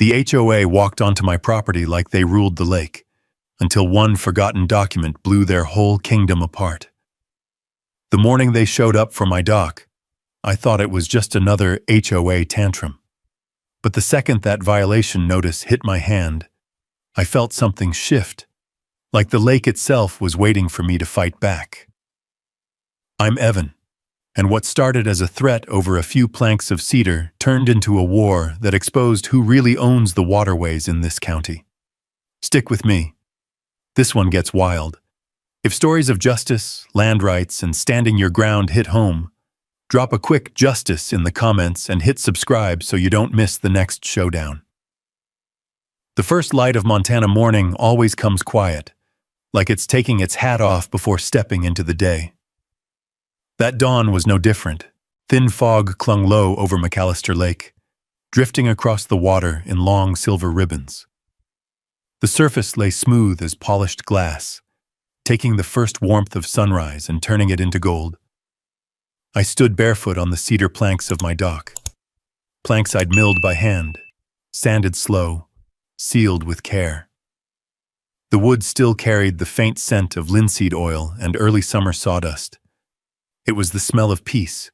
The HOA walked onto my property like they ruled the lake, until one forgotten document blew their whole kingdom apart. The morning they showed up for my dock, I thought it was just another HOA tantrum. But the second that violation notice hit my hand, I felt something shift, like the lake itself was waiting for me to fight back. I'm Evan, and what started as a threat over a few planks of cedar turned into a war that exposed who really owns the waterways in this county. Stick with me. This one gets wild. If stories of justice, land rights, and standing your ground hit home, drop a quick justice in the comments and hit subscribe so you don't miss the next showdown. The first light of Montana morning always comes quiet, like it's taking its hat off before stepping into the day. That dawn was no different. Thin fog clung low over McAllister Lake, drifting across the water in long silver ribbons. The surface lay smooth as polished glass, taking the first warmth of sunrise and turning it into gold. I stood barefoot on the cedar planks of my dock, planks I'd milled by hand, sanded slow, sealed with care. The wood still carried the faint scent of linseed oil and early summer sawdust. It was the smell of peace,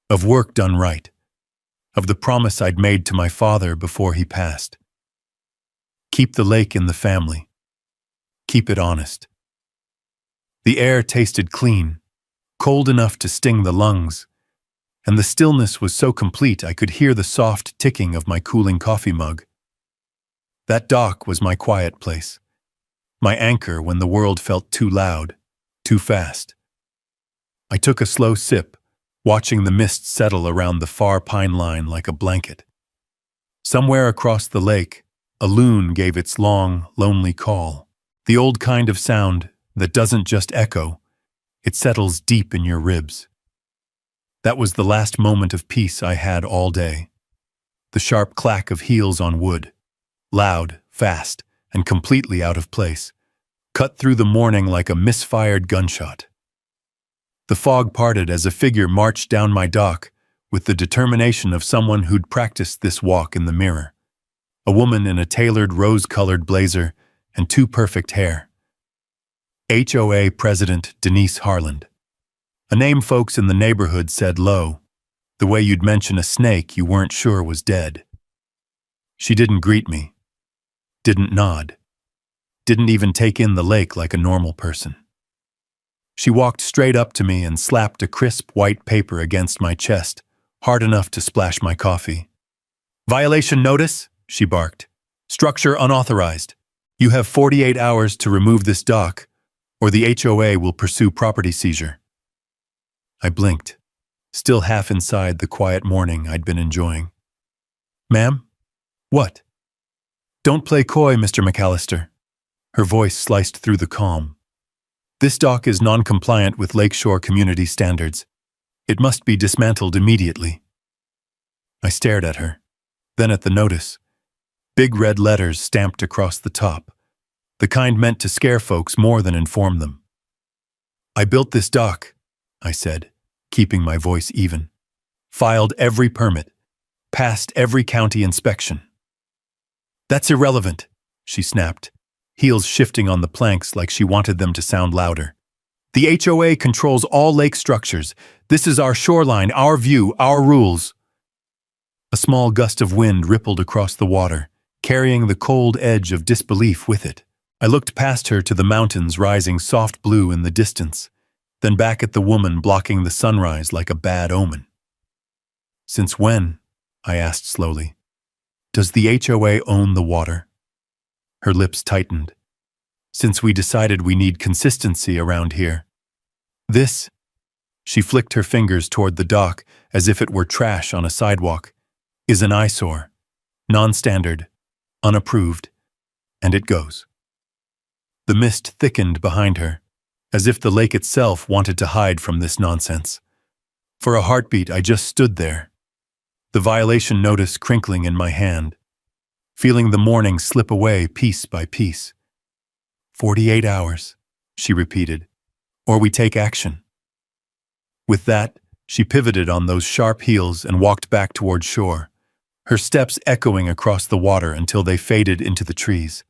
of work done right, of the promise I'd made to my father before he passed. Keep the lake in the family. Keep it honest. The air tasted clean, cold enough to sting the lungs, and the stillness was so complete I could hear the soft ticking of my cooling coffee mug. That dock was my quiet place, my anchor when the world felt too loud, too fast. I took a slow sip, watching the mist settle around the far pine line like a blanket. Somewhere across the lake, a loon gave its long, lonely call, the old kind of sound that doesn't just echo, it settles deep in your ribs. That was the last moment of peace I had all day. The sharp clack of heels on wood, loud, fast, and completely out of place, cut through the morning like a misfired gunshot. The fog parted as a figure marched down my dock with the determination of someone who'd practiced this walk in the mirror. A woman in a tailored rose-colored blazer and too perfect hair. HOA President Denise Harland. A name folks in the neighborhood said low, the way you'd mention a snake you weren't sure was dead. She didn't greet me, didn't nod, didn't even take in the lake like a normal person. She walked straight up to me and slapped a crisp white paper against my chest, hard enough to splash my coffee. "Violation notice," she barked. "Structure unauthorized. You have 48 hours to remove this dock, or the HOA will pursue property seizure." I blinked, still half inside the quiet morning I'd been enjoying. "Ma'am? What?" "Don't play coy, Mr. McAllister." Her voice sliced through the calm. "This dock is non-compliant with Lakeshore community standards. It must be dismantled immediately." I stared at her, then at the notice. Big red letters stamped across the top, the kind meant to scare folks more than inform them. "I built this dock," I said, keeping my voice even. "Filed every permit, passed every county inspection." "That's irrelevant," she snapped, heels shifting on the planks like she wanted them to sound louder. "The HOA controls all lake structures. This is our shoreline, our view, our rules." A small gust of wind rippled across the water, carrying the cold edge of disbelief with it. I looked past her to the mountains rising soft blue in the distance, then back at the woman blocking the sunrise like a bad omen. "Since when," I asked slowly, "does the HOA own the water?" Her lips tightened. "Since we decided we need consistency around here. This," she flicked her fingers toward the dock as if it were trash on a sidewalk, "is an eyesore, non-standard, unapproved, and it goes." The mist thickened behind her, as if the lake itself wanted to hide from this nonsense. For a heartbeat, I just stood there, the violation notice crinkling in my hand, feeling the morning slip away piece by piece. 48 hours, she repeated, or we take action. With that, she pivoted on those sharp heels and walked back toward shore, her steps echoing across the water until they faded into the trees.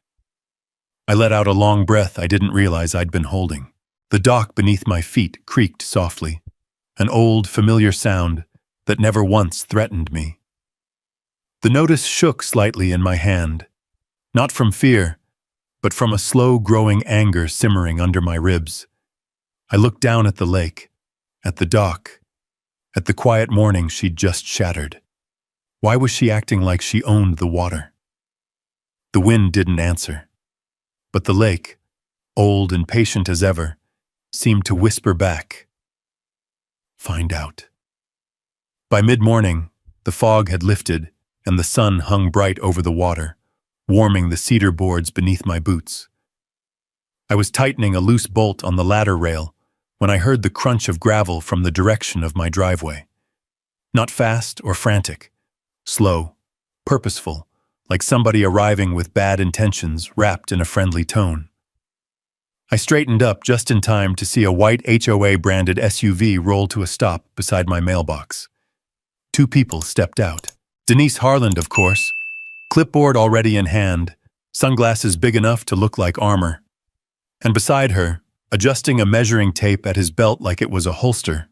I let out a long breath I didn't realize I'd been holding. The dock beneath my feet creaked softly, an old, familiar sound that never once threatened me. The notice shook slightly in my hand, not from fear, but from a slow-growing anger simmering under my ribs. I looked down at the lake, at the dock, at the quiet morning she'd just shattered. Why was she acting like she owned the water? The wind didn't answer, but the lake, old and patient as ever, seemed to whisper back, "Find out." By mid-morning, the fog had lifted and the sun hung bright over the water, warming the cedar boards beneath my boots. I was tightening a loose bolt on the ladder rail when I heard the crunch of gravel from the direction of my driveway. Not fast or frantic, slow, purposeful, like somebody arriving with bad intentions wrapped in a friendly tone. I straightened up just in time to see a white HOA-branded SUV roll to a stop beside my mailbox. Two people stepped out. Denise Harland, of course, clipboard already in hand, sunglasses big enough to look like armor. And beside her, adjusting a measuring tape at his belt like it was a holster,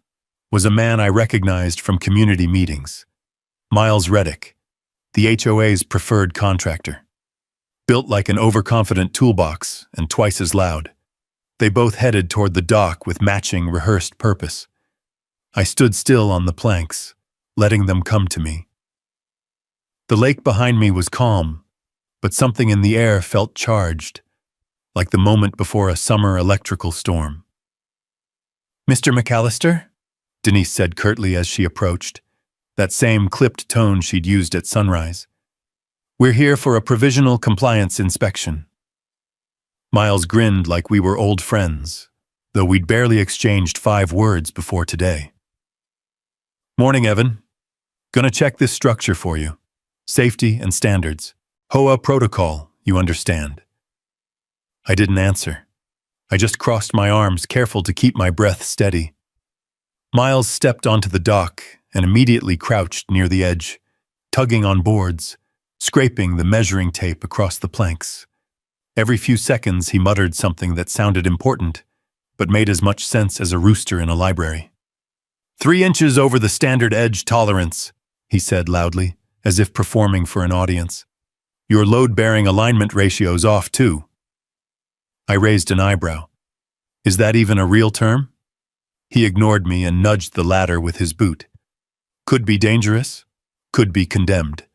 was a man I recognized from community meetings. Miles Reddick, the HOA's preferred contractor. Built like an overconfident toolbox and twice as loud. They both headed toward the dock with matching rehearsed purpose. I stood still on the planks, letting them come to me. The lake behind me was calm, but something in the air felt charged, like the moment before a summer electrical storm. "Mr. McAllister?" Denise said curtly as she approached, that same clipped tone she'd used at sunrise. "We're here for a provisional compliance inspection." Miles grinned like we were old friends, though we'd barely exchanged 5 words before today. "Morning, Evan. Gonna check this structure for you. Safety and standards. HOA protocol, you understand." I didn't answer. I just crossed my arms, careful to keep my breath steady. Miles stepped onto the dock and immediately crouched near the edge, tugging on boards, scraping the measuring tape across the planks. Every few seconds he muttered something that sounded important, but made as much sense as a rooster in a library. 3 inches over the standard edge tolerance," he said loudly, as if performing for an audience. "Your load-bearing alignment ratio's off, too." I raised an eyebrow. "Is that even a real term?" He ignored me and nudged the ladder with his boot. "Could be dangerous, could be condemned."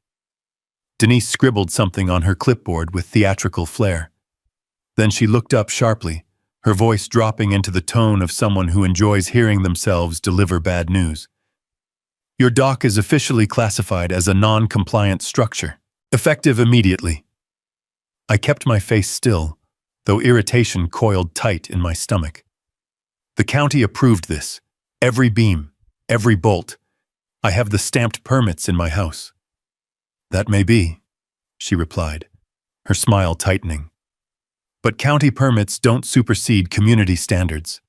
Denise scribbled something on her clipboard with theatrical flair. Then she looked up sharply, her voice dropping into the tone of someone who enjoys hearing themselves deliver bad news. "Your dock is officially classified as a non-compliant structure, effective immediately." I kept my face still, though irritation coiled tight in my stomach. The county approved this. Every beam, every bolt. I have the stamped permits in my house. "That may be," she replied, her smile tightening. "But county permits don't supersede community standards.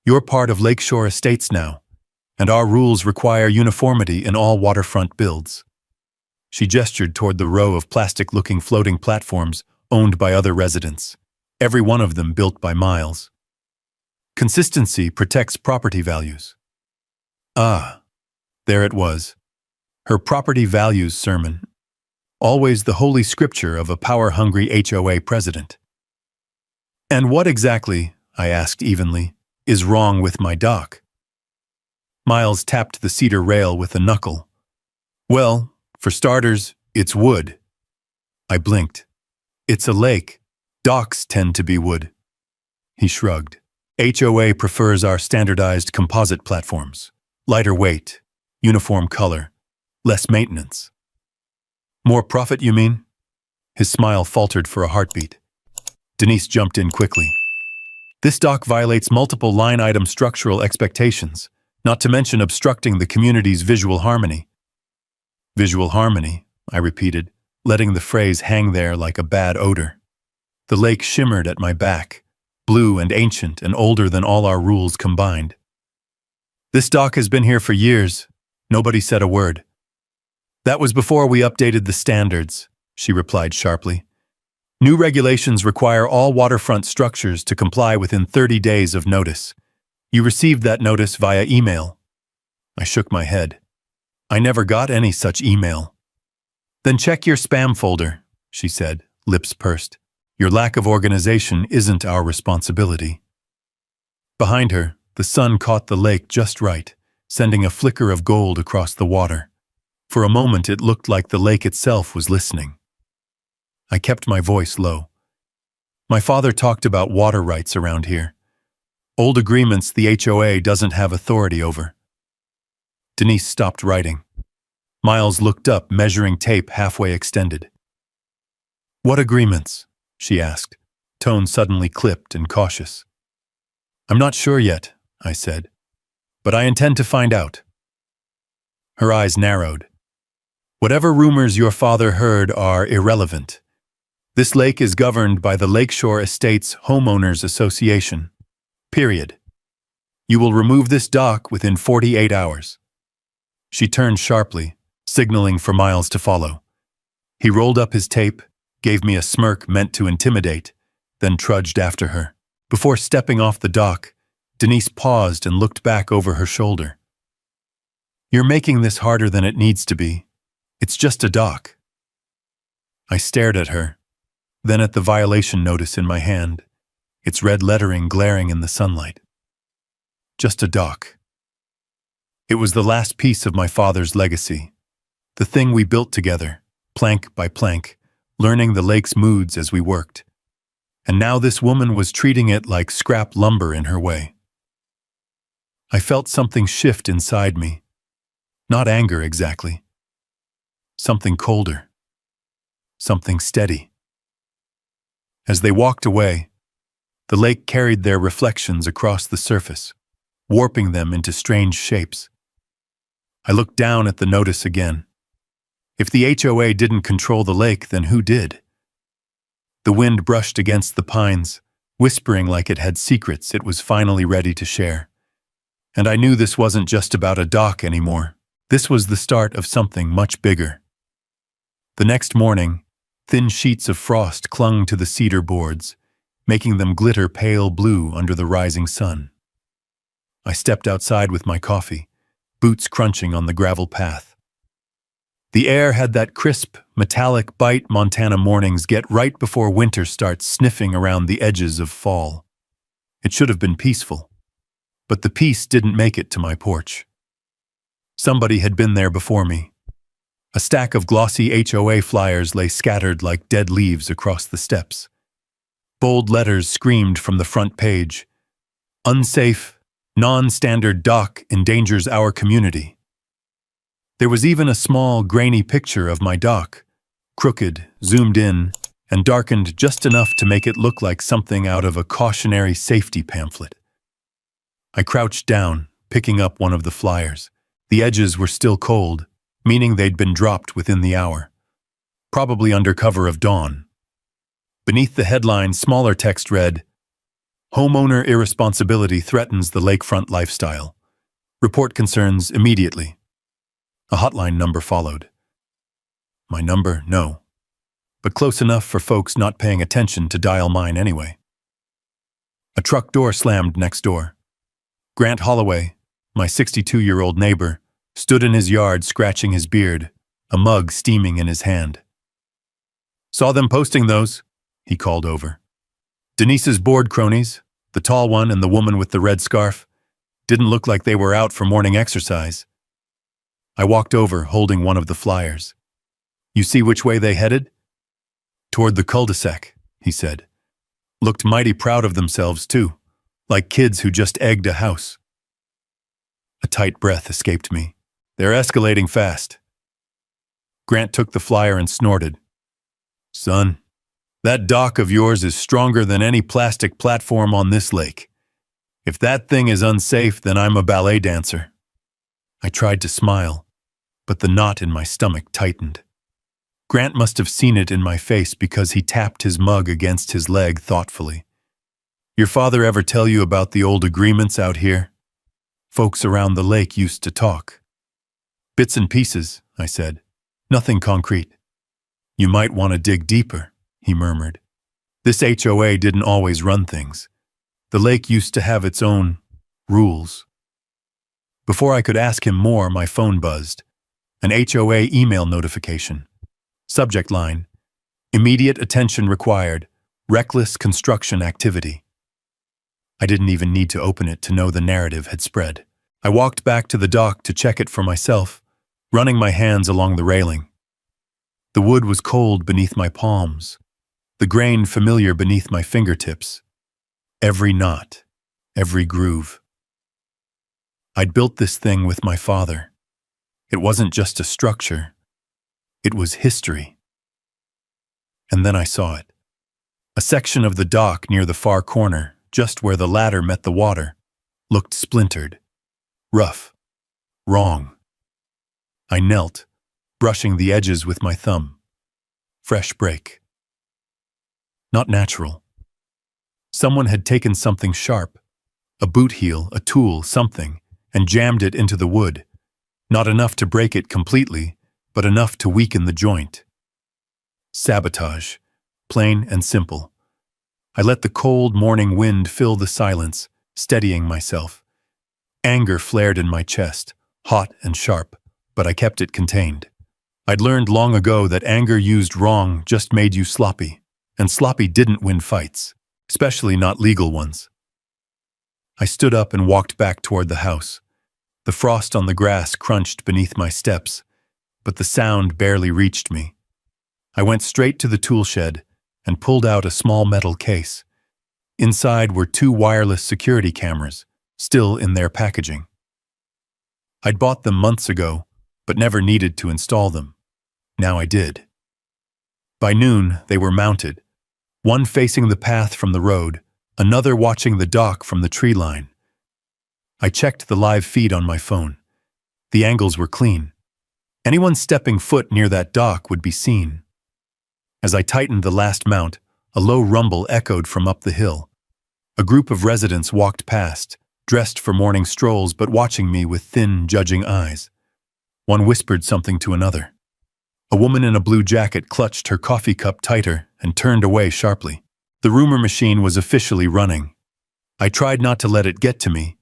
You're part of Lakeshore Estates now, and our rules require uniformity in all waterfront builds." She gestured toward the row of plastic-looking floating platforms owned by other residents, every one of them built by Miles. "Consistency protects property values." Ah, there it was. Her property values sermon. Always the holy scripture of a power-hungry HOA president. "And what exactly," I asked evenly, "is wrong with my dock?" Miles tapped the cedar rail with a knuckle. "Well, for starters, it's wood." I blinked. "It's a lake. Docks tend to be wood." He shrugged. "HOA prefers our standardized composite platforms. Lighter weight, uniform color, less maintenance." "More profit, you mean?" His smile faltered for a heartbeat. Denise jumped in quickly. "This dock violates multiple line-item structural expectations, not to mention obstructing the community's visual harmony." "Visual harmony," I repeated, letting the phrase hang there like a bad odor. The lake shimmered at my back, blue and ancient and older than all our rules combined. "This dock has been here for years." Nobody said a word. That was before we updated the standards, she replied sharply. New regulations require all waterfront structures to comply within 30 days of notice. You received that notice via email. I shook my head. I never got any such email. Then check your spam folder, she said, lips pursed. Your lack of organization isn't our responsibility. Behind her, the sun caught the lake just right, sending a flicker of gold across the water. For a moment it looked like the lake itself was listening. I kept my voice low. My father talked about water rights around here. Old agreements the HOA doesn't have authority over. Denise stopped writing. Miles looked up, measuring tape halfway extended. What agreements? She asked, tone suddenly clipped and cautious. I'm not sure yet, I said, but I intend to find out. Her eyes narrowed. Whatever rumors your father heard are irrelevant. This lake is governed by the Lakeshore Estates Homeowners Association. Period. You will remove this dock within 48 hours. She turned sharply, signaling for Miles to follow. He rolled up his tape, gave me a smirk meant to intimidate, then trudged after her. Before stepping off the dock, Denise paused and looked back over her shoulder. You're making this harder than it needs to be. It's just a dock. I stared at her, then at the violation notice in my hand, its red lettering glaring in the sunlight. Just a dock. It was the last piece of my father's legacy, the thing we built together, plank by plank, learning the lake's moods as we worked. And now this woman was treating it like scrap lumber in her way. I felt something shift inside me. Not anger exactly. Something colder. Something steady. As they walked away, the lake carried their reflections across the surface, warping them into strange shapes. I looked down at the notice again. If the HOA didn't control the lake, then who did? The wind brushed against the pines, whispering like it had secrets it was finally ready to share. And I knew this wasn't just about a dock anymore. This was the start of something much bigger. The next morning, thin sheets of frost clung to the cedar boards, making them glitter pale blue under the rising sun. I stepped outside with my coffee, boots crunching on the gravel path. The air had that crisp, metallic bite Montana mornings get right before winter starts sniffing around the edges of fall. It should have been peaceful, but the peace didn't make it to my porch. Somebody had been there before me. A stack of glossy HOA flyers lay scattered like dead leaves across the steps. Bold letters screamed from the front page. Unsafe, non-standard dock endangers our community. There was even a small, grainy picture of my dock, crooked, zoomed in, and darkened just enough to make it look like something out of a cautionary safety pamphlet. I crouched down, picking up one of the flyers. The edges were still cold, meaning they'd been dropped within the hour, probably under cover of dawn. Beneath the headline, smaller text read, Homeowner irresponsibility threatens the lakefront lifestyle. Report concerns immediately. A hotline number followed. My number, no, but close enough for folks not paying attention to dial mine anyway. A truck door slammed next door. Grant Holloway, my 62-year-old neighbor, stood in his yard scratching his beard, a mug steaming in his hand. Saw them posting those, he called over. Denise's board cronies, the tall one and the woman with the red scarf, didn't look like they were out for morning exercise. I walked over, holding one of the flyers. You see which way they headed? Toward the cul-de-sac, he said. Looked mighty proud of themselves, too, like kids who just egged a house. A tight breath escaped me. They're escalating fast. Grant took the flyer and snorted. Son, that dock of yours is stronger than any plastic platform on this lake. If that thing is unsafe, then I'm a ballet dancer. I tried to smile, but the knot in my stomach tightened. Grant must have seen it in my face because he tapped his mug against his leg thoughtfully. Your father ever tell you about the old agreements out here? Folks around the lake used to talk. Bits and pieces, I said. Nothing concrete. You might want to dig deeper, he murmured. This HOA didn't always run things. The lake used to have its own rules. Before I could ask him more, my phone buzzed. An HOA email notification. Subject line: immediate attention required. Reckless construction activity. I didn't even need to open it to know the narrative had spread. I walked back to the dock to check it for myself, running my hands along the railing. The wood was cold beneath my palms, the grain familiar beneath my fingertips. Every knot, every groove. I'd built this thing with my father. It wasn't just a structure. It was history. And then I saw it. A section of the dock near the far corner, just where the ladder met the water, looked splintered, rough, wrong. I knelt, brushing the edges with my thumb. Fresh break. Not natural. Someone had taken something sharp, a boot heel, a tool, something, and jammed it into the wood. Not enough to break it completely, but enough to weaken the joint. Sabotage, plain and simple. I let the cold morning wind fill the silence, steadying myself. Anger flared in my chest, hot and sharp, but I kept it contained. I'd learned long ago that anger used wrong just made you sloppy, and sloppy didn't win fights, especially not legal ones. I stood up and walked back toward the house. The frost on the grass crunched beneath my steps, but the sound barely reached me. I went straight to the tool shed and pulled out a small metal case. Inside were 2 wireless security cameras, still in their packaging. I'd bought them months ago, but never needed to install them. Now I did. By noon, they were mounted, one facing the path from the road, another watching the dock from the tree line. I checked the live feed on my phone. The angles were clean. Anyone stepping foot near that dock would be seen. As I tightened the last mount, a low rumble echoed from up the hill. A group of residents walked past, dressed for morning strolls but watching me with thin, judging eyes. One whispered something to another. A woman in a blue jacket clutched her coffee cup tighter and turned away sharply. The rumor machine was officially running. I tried not to let it get to me,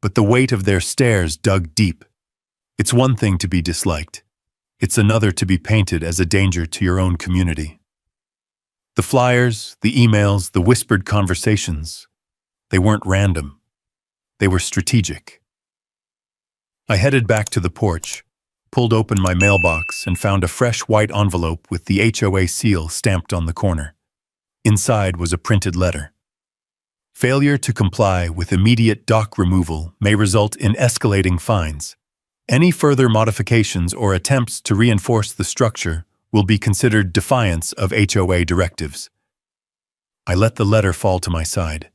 but the weight of their stares dug deep. It's one thing to be disliked. It's another to be painted as a danger to your own community. The flyers, the emails, the whispered conversations, they weren't random. They were strategic. I headed back to the porch, pulled open my mailbox, and found a fresh white envelope with the HOA seal stamped on the corner. Inside was a printed letter. Failure to comply with immediate dock removal may result in escalating fines. Any further modifications or attempts to reinforce the structure will be considered defiance of HOA directives. I let the letter fall to my side.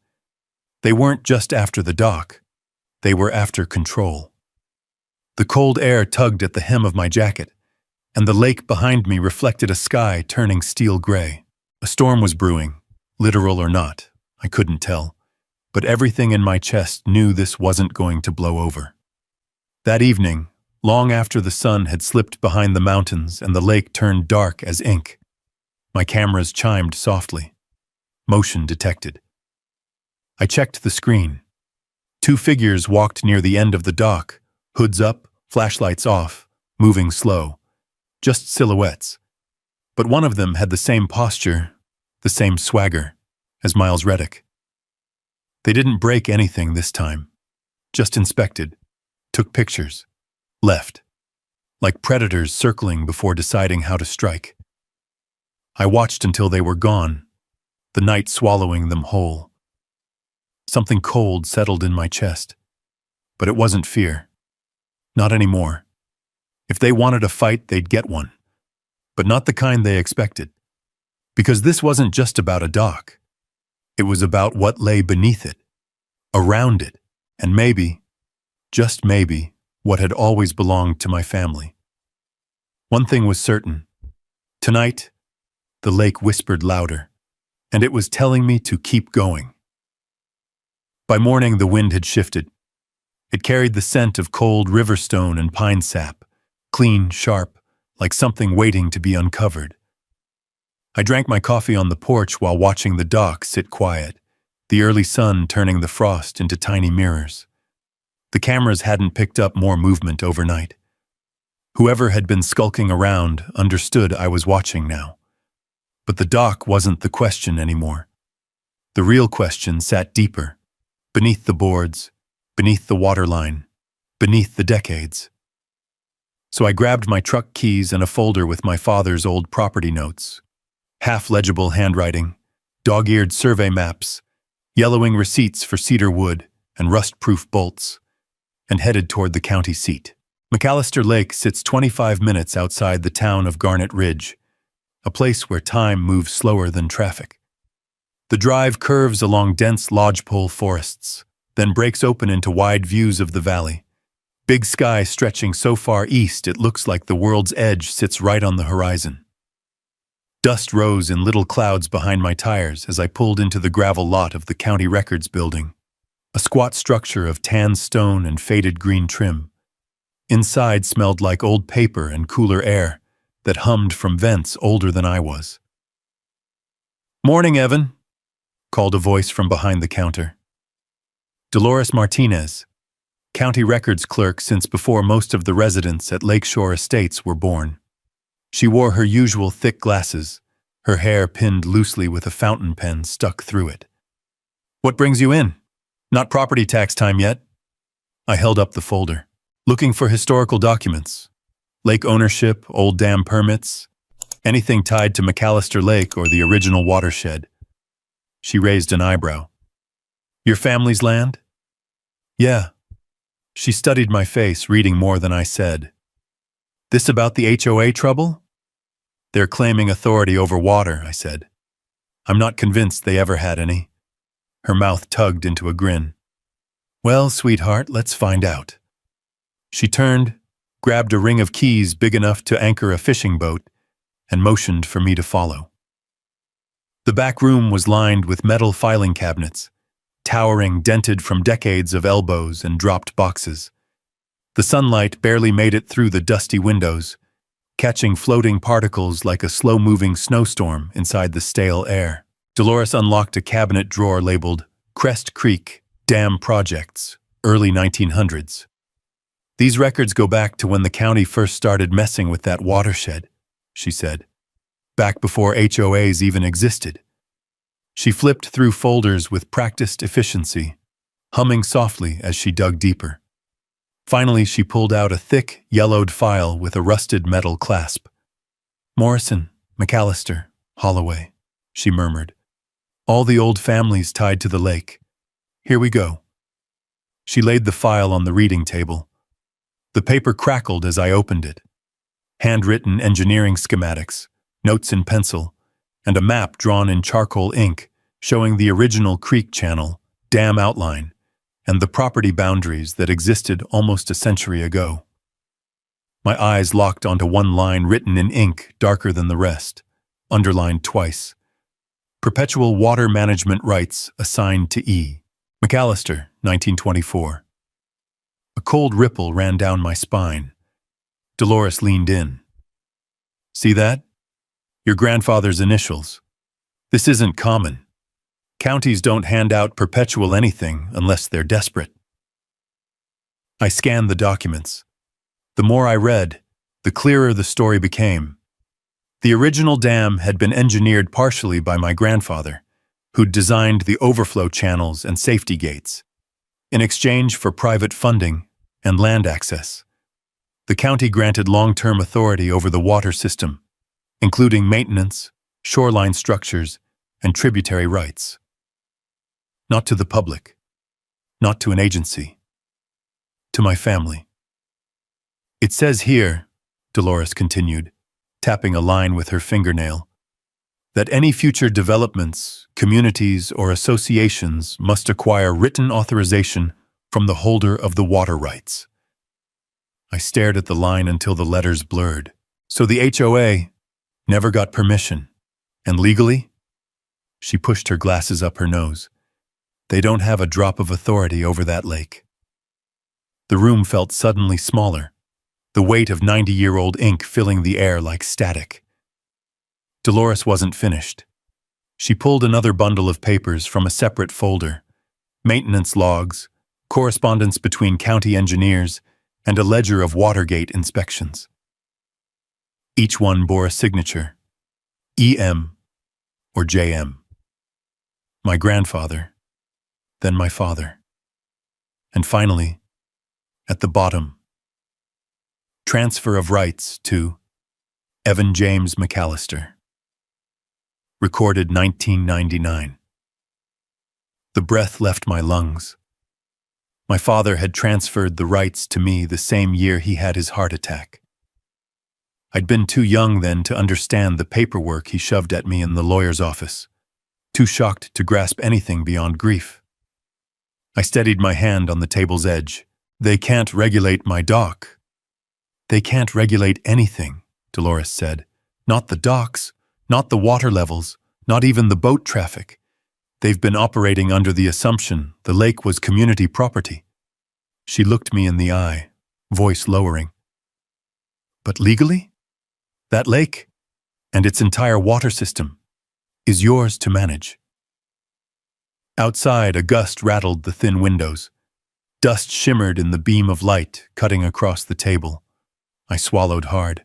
They weren't just after the dock. They were after control. The cold air tugged at the hem of my jacket, and the lake behind me reflected a sky turning steel gray. A storm was brewing, literal or not, I couldn't tell, but everything in my chest knew this wasn't going to blow over. That evening, long after the sun had slipped behind the mountains and the lake turned dark as ink, my cameras chimed softly. Motion detected. I checked the screen. 2 figures walked near the end of the dock, hoods up, flashlights off, moving slow. Just silhouettes. But one of them had the same posture, the same swagger, as Miles Reddick. They didn't break anything this time. Just inspected. Took pictures. Left. Like predators circling before deciding how to strike. I watched until they were gone, the night swallowing them whole. Something cold settled in my chest. But it wasn't fear. Not anymore. If they wanted a fight, they'd get one. But not the kind they expected. Because this wasn't just about a dock. It was about what lay beneath it, around it, and maybe, just maybe, what had always belonged to my family. One thing was certain. Tonight, the lake whispered louder, and it was telling me to keep going. By morning, the wind had shifted. It carried the scent of cold river stone and pine sap, clean, sharp, like something waiting to be uncovered. I drank my coffee on the porch while watching the dock sit quiet, the early sun turning the frost into tiny mirrors. The cameras hadn't picked up more movement overnight. Whoever had been skulking around understood I was watching now. But the dock wasn't the question anymore. The real question sat deeper, beneath the boards, beneath the waterline, beneath the decades. So I grabbed my truck keys and a folder with my father's old property notes. Half-legible handwriting, dog-eared survey maps, yellowing receipts for cedar wood and rust-proof bolts, and headed toward the county seat. McAllister Lake sits 25 minutes outside the town of Garnet Ridge, a place where time moves slower than traffic. The drive curves along dense lodgepole forests, then breaks open into wide views of the valley. Big sky stretching so far east it looks like the world's edge sits right on the horizon. Dust rose in little clouds behind my tires as I pulled into the gravel lot of the county records building, a squat structure of tan stone and faded green trim. Inside smelled like old paper and cooler air that hummed from vents older than I was. "Morning, Evan," called a voice from behind the counter. Dolores Martinez, county records clerk since before most of the residents at Lakeshore Estates were born. She wore her usual thick glasses, her hair pinned loosely with a fountain pen stuck through it. "What brings you in? Not property tax time yet?" I held up the folder. "Looking for historical documents. Lake ownership, old dam permits, anything tied to McAllister Lake or the original watershed." She raised an eyebrow. "Your family's land?" "Yeah." She studied my face, reading more than I said. "This about the HOA trouble?" "They're claiming authority over water," I said. "I'm not convinced they ever had any." Her mouth tugged into a grin. "Well, sweetheart, let's find out." She turned, grabbed a ring of keys big enough to anchor a fishing boat, and motioned for me to follow. The back room was lined with metal filing cabinets, towering, dented from decades of elbows and dropped boxes. The sunlight barely made it through the dusty windows, catching floating particles like a slow-moving snowstorm inside the stale air. Dolores unlocked a cabinet drawer labeled Crest Creek Dam Projects, early 1900s. "These records go back to when the county first started messing with that watershed," she said. "Back before HOAs even existed." She flipped through folders with practiced efficiency, humming softly as she dug deeper. Finally, she pulled out a thick, yellowed file with a rusted metal clasp. "Morrison, McAllister, Holloway," she murmured. "All the old families tied to the lake. Here we go." She laid the file on the reading table. The paper crackled as I opened it. Handwritten engineering schematics, notes in pencil, and a map drawn in charcoal ink showing the original creek channel, dam outline, and the property boundaries that existed almost a century ago. My eyes locked onto one line written in ink darker than the rest, underlined twice. "Perpetual water management rights assigned to E. McAllister, 1924. A cold ripple ran down my spine. Dolores leaned in. "See that? Your grandfather's initials. This isn't common. Counties don't hand out perpetual anything unless they're desperate." I scanned the documents. The more I read, the clearer the story became. The original dam had been engineered partially by my grandfather, who'd designed the overflow channels and safety gates. In exchange for private funding and land access, the county granted long-term authority over the water system, including maintenance, shoreline structures, and tributary rights. Not to the public, not to an agency, to my family. "It says here," Dolores continued, tapping a line with her fingernail, "that any future developments, communities, or associations must acquire written authorization from the holder of the water rights." I stared at the line until the letters blurred. "So the HOA never got permission. And legally?" She pushed her glasses up her nose. "They don't have a drop of authority over that lake." The room felt suddenly smaller, the weight of 90-year-old ink filling the air like static. Dolores wasn't finished. She pulled another bundle of papers from a separate folder, maintenance logs, correspondence between county engineers, and a ledger of Watergate inspections. Each one bore a signature, EM or JM. My grandfather, then my father. And finally, at the bottom, transfer of rights to Evan James McAllister. Recorded 1999. The breath left my lungs. My father had transferred the rights to me the same year he had his heart attack. I'd been too young then to understand the paperwork he shoved at me in the lawyer's office, too shocked to grasp anything beyond grief. I steadied my hand on the table's edge. They can't regulate my dock. They can't regulate anything, Dolores said. Not the docks, not the water levels, not even the boat traffic. They've been operating under the assumption the lake was community property. She looked me in the eye, voice lowering. But legally? That lake, and its entire water system, is yours to manage. Outside, a gust rattled the thin windows. Dust shimmered in the beam of light cutting across the table. I swallowed hard.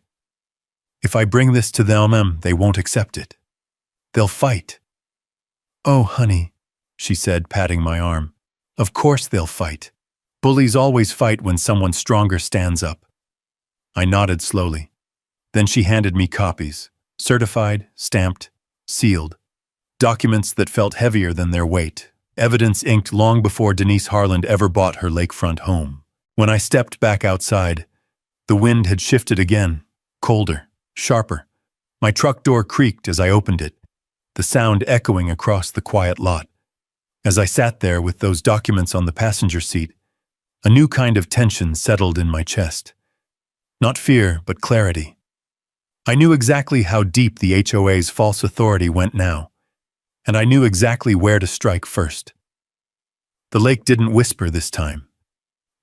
If I bring this to them, they won't accept it. They'll fight. Oh, honey, she said, patting my arm. Of course they'll fight. Bullies always fight when someone stronger stands up. I nodded slowly. Then she handed me copies, certified, stamped, sealed. Documents that felt heavier than their weight. Evidence inked long before Denise Harland ever bought her lakefront home. When I stepped back outside, the wind had shifted again, colder, sharper. My truck door creaked as I opened it, the sound echoing across the quiet lot. As I sat there with those documents on the passenger seat, a new kind of tension settled in my chest. Not fear, but clarity. I knew exactly how deep the HOA's false authority went now, and I knew exactly where to strike first. The lake didn't whisper this time.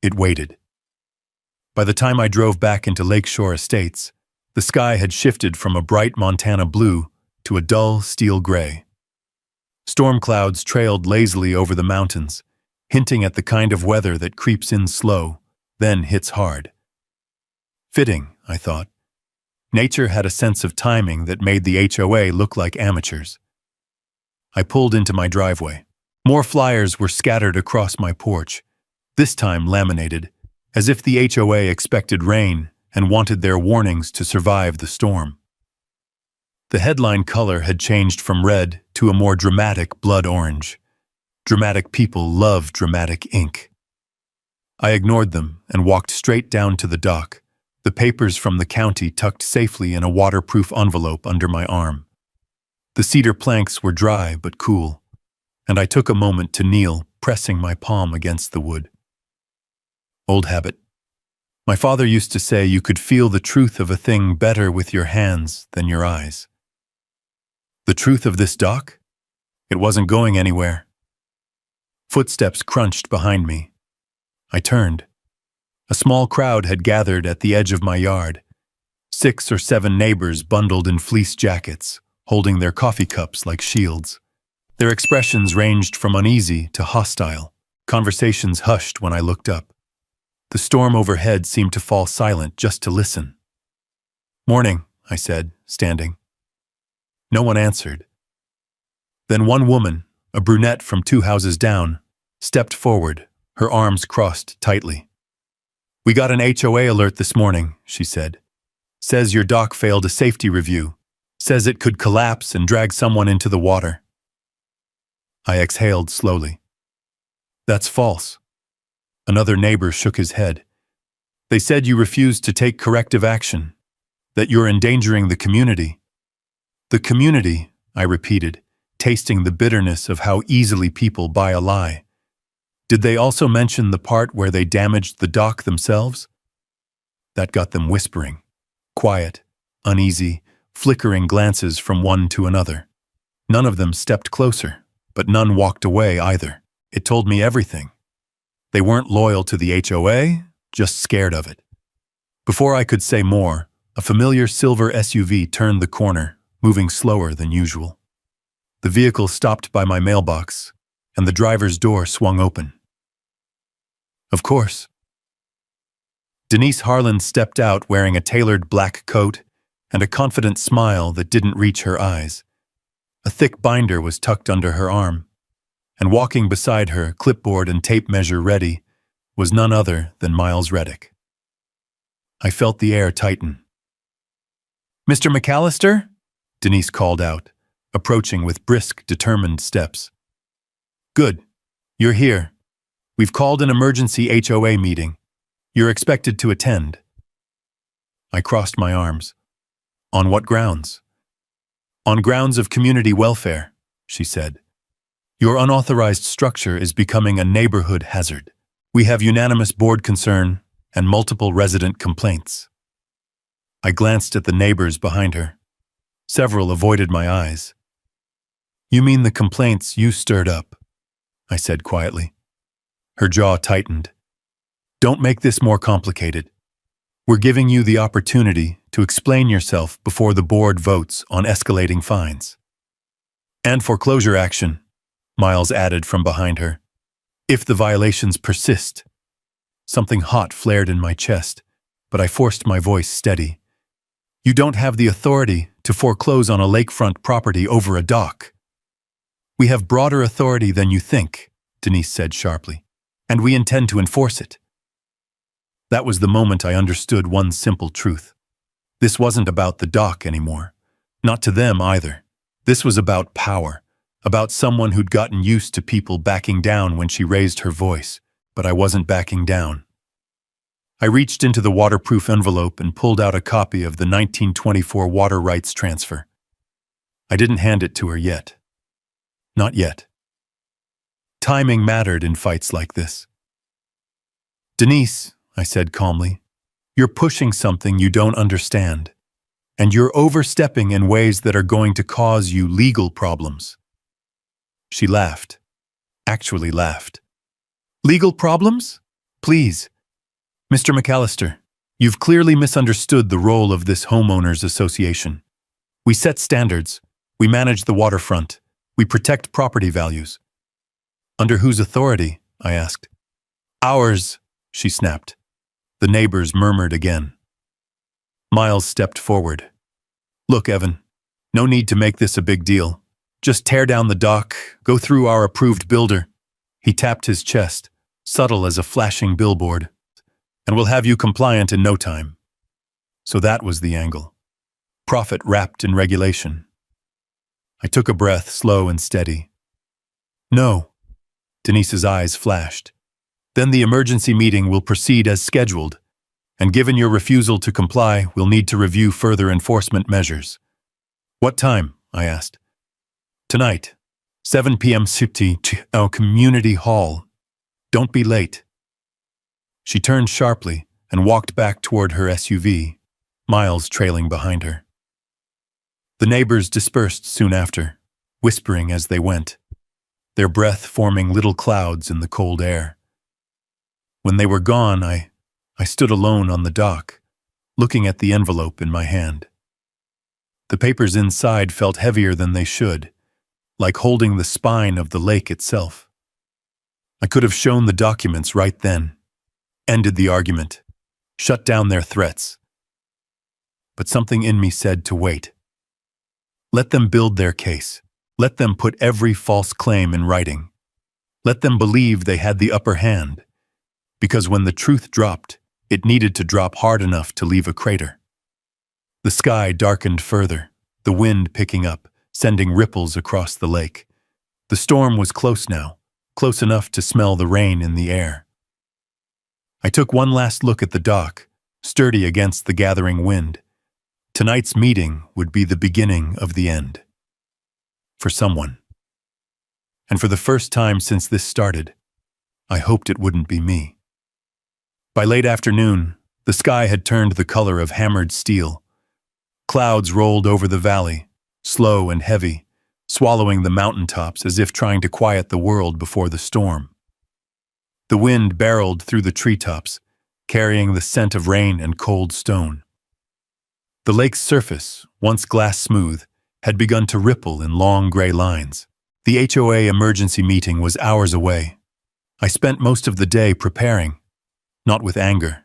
It waited. By the time I drove back into Lakeshore Estates, the sky had shifted from a bright Montana blue to a dull steel gray. Storm clouds trailed lazily over the mountains, hinting at the kind of weather that creeps in slow, then hits hard. Fitting, I thought. Nature had a sense of timing that made the HOA look like amateurs. I pulled into my driveway. More flyers were scattered across my porch, this time laminated, as if the HOA expected rain and wanted their warnings to survive the storm. The headline color had changed from red to a more dramatic blood orange. Dramatic people love dramatic ink. I ignored them and walked straight down to the dock, the papers from the county tucked safely in a waterproof envelope under my arm. The cedar planks were dry but cool, and I took a moment to kneel, pressing my palm against the wood. Old habit. My father used to say you could feel the truth of a thing better with your hands than your eyes. The truth of this dock? It wasn't going anywhere. Footsteps crunched behind me. I turned. A small crowd had gathered at the edge of my yard. 6 or 7 neighbors bundled in fleece jackets, holding their coffee cups like shields. Their expressions ranged from uneasy to hostile. Conversations hushed when I looked up. The storm overhead seemed to fall silent just to listen. "Morning," I said, standing. No one answered. Then one woman, a brunette from 2 houses down, stepped forward, her arms crossed tightly. "We got an HOA alert this morning," she said. "Says your dock failed a safety review. Says it could collapse and drag someone into the water." I exhaled slowly. "That's false." Another neighbor shook his head. "They said you refused to take corrective action, that you're endangering the community." "The community," I repeated, tasting the bitterness of how easily people buy a lie. Did they also mention the part where they damaged the dock themselves? That got them whispering, quiet, uneasy, flickering glances from one to another. None of them stepped closer, but none walked away either. It told me everything. They weren't loyal to the HOA, just scared of it. Before I could say more, a familiar silver SUV turned the corner, moving slower than usual. The vehicle stopped by my mailbox, and the driver's door swung open. Of course. Denise Harlan stepped out wearing a tailored black coat and a confident smile that didn't reach her eyes. A thick binder was tucked under her arm, and walking beside her, clipboard and tape measure ready, was none other than Miles Reddick. I felt the air tighten. "Mr. McAllister?" Denise called out, approaching with brisk, determined steps. "Good. You're here. We've called an emergency HOA meeting. You're expected to attend." I crossed my arms. "On what grounds?" "On grounds of community welfare," she said. "Your unauthorized structure is becoming a neighborhood hazard. We have unanimous board concern and multiple resident complaints." I glanced at the neighbors behind her. Several avoided my eyes. "You mean the complaints you stirred up?" I said quietly. Her jaw tightened. "Don't make this more complicated. We're giving you the opportunity to explain yourself before the board votes on escalating fines. And foreclosure action," Miles added from behind her, "if the violations persist." Something hot flared in my chest, but I forced my voice steady. "You don't have the authority to foreclose on a lakefront property over a dock." "We have broader authority than you think," Denise said sharply, "and we intend to enforce it." That was the moment I understood one simple truth. This wasn't about the dock anymore. Not to them either. This was about power, about someone who'd gotten used to people backing down when she raised her voice, but I wasn't backing down. I reached into the waterproof envelope and pulled out a copy of the 1924 water rights transfer. I didn't hand it to her yet. Not yet. Timing mattered in fights like this. "Denise," I said calmly, "you're pushing something you don't understand, and you're overstepping in ways that are going to cause you legal problems." She laughed. Actually laughed. "Legal problems? Please. Mr. McAllister, you've clearly misunderstood the role of this homeowners association. We set standards. We manage the waterfront. We protect property values." "Under whose authority?" I asked. "Ours," she snapped. The neighbors murmured again. Miles stepped forward. "Look, Evan, no need to make this a big deal. Just tear down the dock, go through our approved builder." He tapped his chest, subtle as a flashing billboard, "and we'll have you compliant in no time." So that was the angle. Profit wrapped in regulation. I took a breath, slow and steady. "No." Denise's eyes flashed. "Then the emergency meeting will proceed as scheduled, and given your refusal to comply, we'll need to review further enforcement measures." "What time?" I asked. "Tonight, 7 p.m. City to our community hall. Don't be late." She turned sharply and walked back toward her SUV, Miles trailing behind her. The neighbors dispersed soon after, whispering as they went, their breath forming little clouds in the cold air. When they were gone, I stood alone on the dock, looking at the envelope in my hand. The papers inside felt heavier than they should, like holding the spine of the lake itself. I could have shown the documents right then, ended the argument, shut down their threats. But something in me said to wait. Let them build their case. Let them put every false claim in writing. Let them believe they had the upper hand, because when the truth dropped, it needed to drop hard enough to leave a crater. The sky darkened further, the wind picking up, sending ripples across the lake. The storm was close now, close enough to smell the rain in the air. I took one last look at the dock, sturdy against the gathering wind. Tonight's meeting would be the beginning of the end. For someone. And for the first time since this started, I hoped it wouldn't be me. By late afternoon, the sky had turned the color of hammered steel. Clouds rolled over the valley, slow and heavy, swallowing the mountaintops as if trying to quiet the world before the storm. The wind barreled through the treetops, carrying the scent of rain and cold stone. The lake's surface, once glass smooth, had begun to ripple in long gray lines. The HOA emergency meeting was hours away. I spent most of the day preparing, not with anger,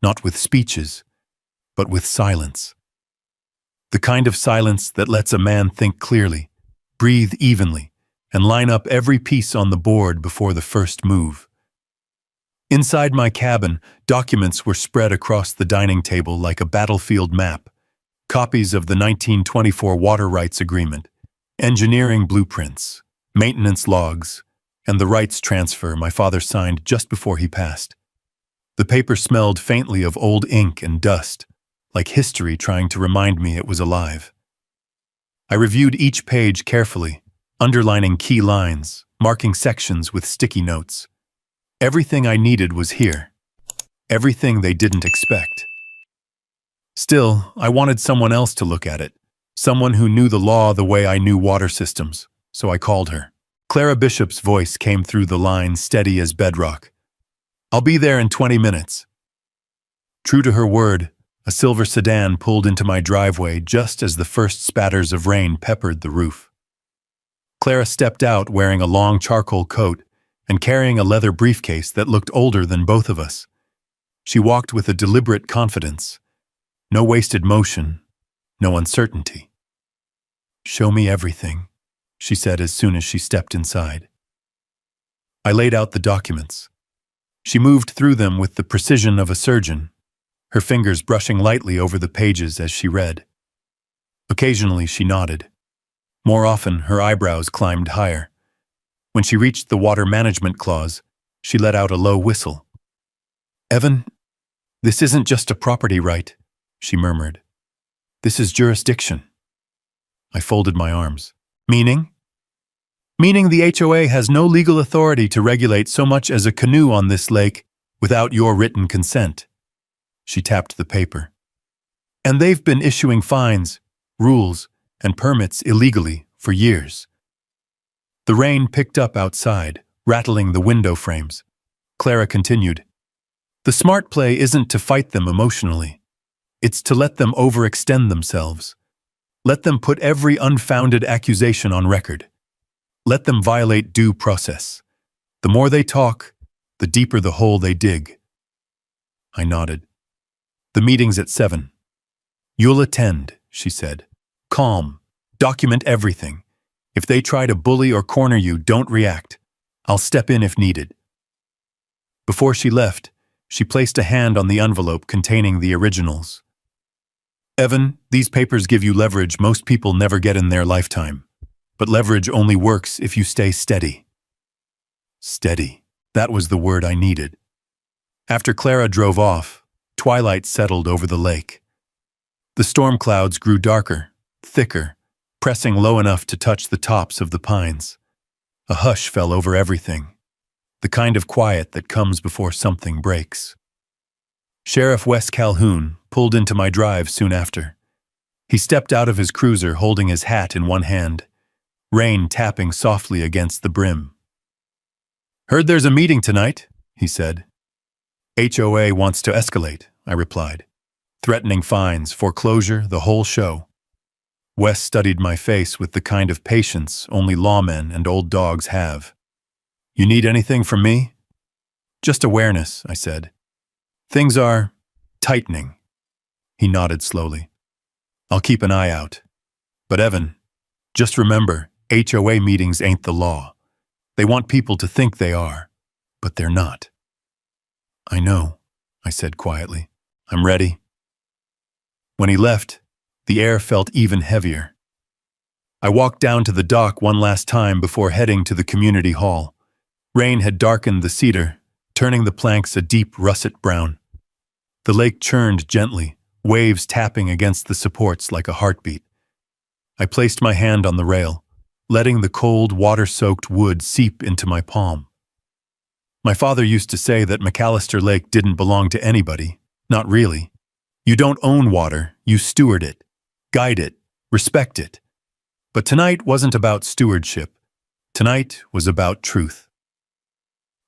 not with speeches, but with silence. The kind of silence that lets a man think clearly, breathe evenly, and line up every piece on the board before the first move. Inside my cabin, documents were spread across the dining table like a battlefield map. Copies of the 1924 Water Rights Agreement, engineering blueprints, maintenance logs, and the rights transfer my father signed just before he passed. The paper smelled faintly of old ink and dust, like history trying to remind me it was alive. I reviewed each page carefully, underlining key lines, marking sections with sticky notes. Everything I needed was here. Everything they didn't expect. Still, I wanted someone else to look at it, someone who knew the law the way I knew water systems, so I called her. Clara Bishop's voice came through the line, steady as bedrock. "I'll be there in 20 minutes. True to her word, a silver sedan pulled into my driveway just as the first spatters of rain peppered the roof. Clara stepped out wearing a long charcoal coat and carrying a leather briefcase that looked older than both of us. She walked with a deliberate confidence. No wasted motion, no uncertainty. "Show me everything," she said as soon as she stepped inside. I laid out the documents. She moved through them with the precision of a surgeon, her fingers brushing lightly over the pages as she read. Occasionally she nodded. More often her eyebrows climbed higher. When she reached the water management clause, she let out a low whistle. "Evan, this isn't just a property right," she murmured. "This is jurisdiction." I folded my arms. "Meaning?" "Meaning the HOA has no legal authority to regulate so much as a canoe on this lake without your written consent." She tapped the paper. "And they've been issuing fines, rules, and permits illegally for years." The rain picked up outside, rattling the window frames. Clara continued, "The smart play isn't to fight them emotionally. It's to let them overextend themselves. Let them put every unfounded accusation on record. Let them violate due process. The more they talk, the deeper the hole they dig." I nodded. "The meeting's at 7. "You'll attend," she said. "Calm. Document everything. If they try to bully or corner you, don't react. I'll step in if needed." Before she left, she placed a hand on the envelope containing the originals. "Evan, these papers give you leverage most people never get in their lifetime. But leverage only works if you stay steady." Steady. That was the word I needed. After Clara drove off, twilight settled over the lake. The storm clouds grew darker, thicker, pressing low enough to touch the tops of the pines. A hush fell over everything, the kind of quiet that comes before something breaks. Sheriff Wes Calhoun pulled into my drive soon after. He stepped out of his cruiser holding his hat in one hand, rain tapping softly against the brim. "Heard there's a meeting tonight," he said. "HOA wants to escalate," I replied. "Threatening fines, foreclosure, the whole show." Wes studied my face with the kind of patience only lawmen and old dogs have. "You need anything from me?" "Just awareness," I said. "Things are tightening." He nodded slowly. "I'll keep an eye out. But Evan, just remember, HOA meetings ain't the law. They want people to think they are, but they're not." "I know," I said quietly. "I'm ready." When he left, the air felt even heavier. I walked down to the dock one last time before heading to the community hall. Rain had darkened the cedar, turning the planks a deep russet brown. The lake churned gently, waves tapping against the supports like a heartbeat. I placed my hand on the rail, letting the cold, water-soaked wood seep into my palm. My father used to say that McAllister Lake didn't belong to anybody. Not really. You don't own water, you steward it, guide it, respect it. But tonight wasn't about stewardship. Tonight was about truth.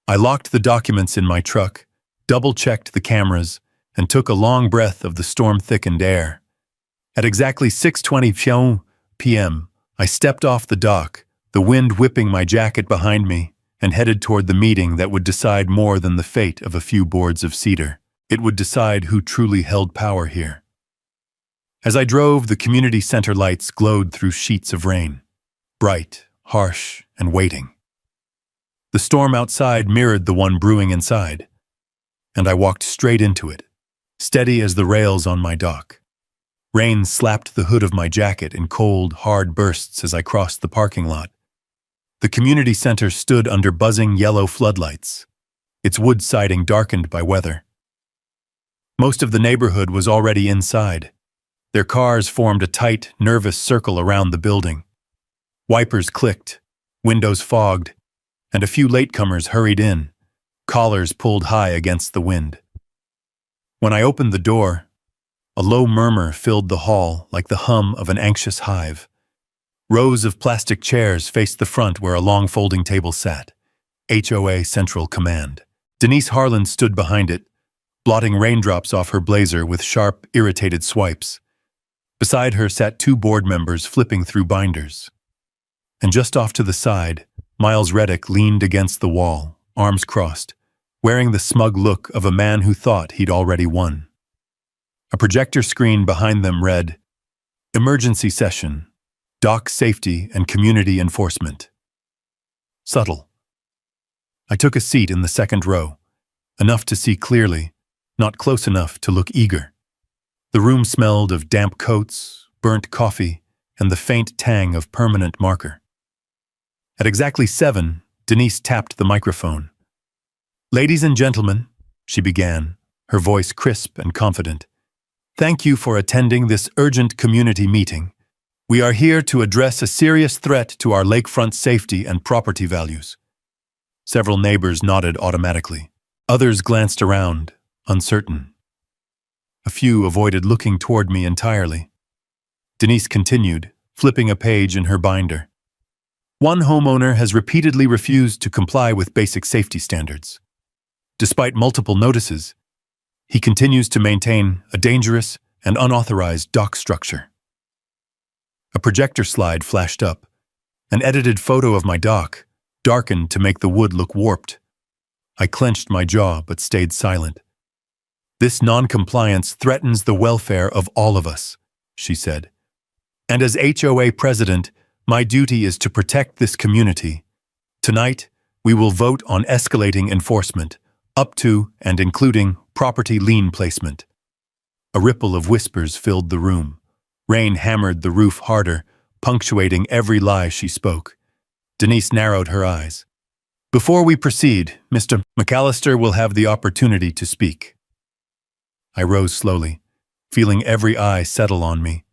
I locked the documents in my truck, double-checked the cameras, and took a long breath of the storm-thickened air. At exactly 6:20 p.m., I stepped off the dock, the wind whipping my jacket behind me, and headed toward the meeting that would decide more than the fate of a few boards of cedar. It would decide who truly held power here. As I drove, the community center lights glowed through sheets of rain, bright, harsh, and waiting. The storm outside mirrored the one brewing inside, and I walked straight into it, steady as the rails on my dock. Rain slapped the hood of my jacket in cold, hard bursts as I crossed the parking lot. The community center stood under buzzing yellow floodlights, its wood siding darkened by weather. Most of the neighborhood was already inside. Their cars formed a tight, nervous circle around the building. Wipers clicked, windows fogged, and a few latecomers hurried in, collars pulled high against the wind. When I opened the door, a low murmur filled the hall like the hum of an anxious hive. Rows of plastic chairs faced the front where a long folding table sat. HOA Central Command. Denise Harlan stood behind it, blotting raindrops off her blazer with sharp, irritated swipes. Beside her sat two board members flipping through binders. And just off to the side, Miles Reddick leaned against the wall, arms crossed, wearing the smug look of a man who thought he'd already won. A projector screen behind them read, "Emergency Session, Dock Safety and Community Enforcement." Subtle. I took a seat in the second row, enough to see clearly, not close enough to look eager. The room smelled of damp coats, burnt coffee, and the faint tang of permanent marker. At exactly 7, Denise tapped the microphone. "Ladies and gentlemen," she began, her voice crisp and confident, "thank you for attending this urgent community meeting. We are here to address a serious threat to our lakefront safety and property values." Several neighbors nodded automatically. Others glanced around, uncertain. A few avoided looking toward me entirely. Denise continued, flipping a page in her binder. "One homeowner has repeatedly refused to comply with basic safety standards. Despite multiple notices, he continues to maintain a dangerous and unauthorized dock structure." A projector slide flashed up, an edited photo of my dock, darkened to make the wood look warped. I clenched my jaw but stayed silent. "This non-compliance threatens the welfare of all of us," she said. "And as HOA president, my duty is to protect this community. Tonight, we will vote on escalating enforcement, up to and including property lien placement." A ripple of whispers filled the room. Rain hammered the roof harder, punctuating every lie she spoke. Denise narrowed her eyes. "Before we proceed, Mr. McAllister will have the opportunity to speak." I rose slowly, feeling every eye settle on me.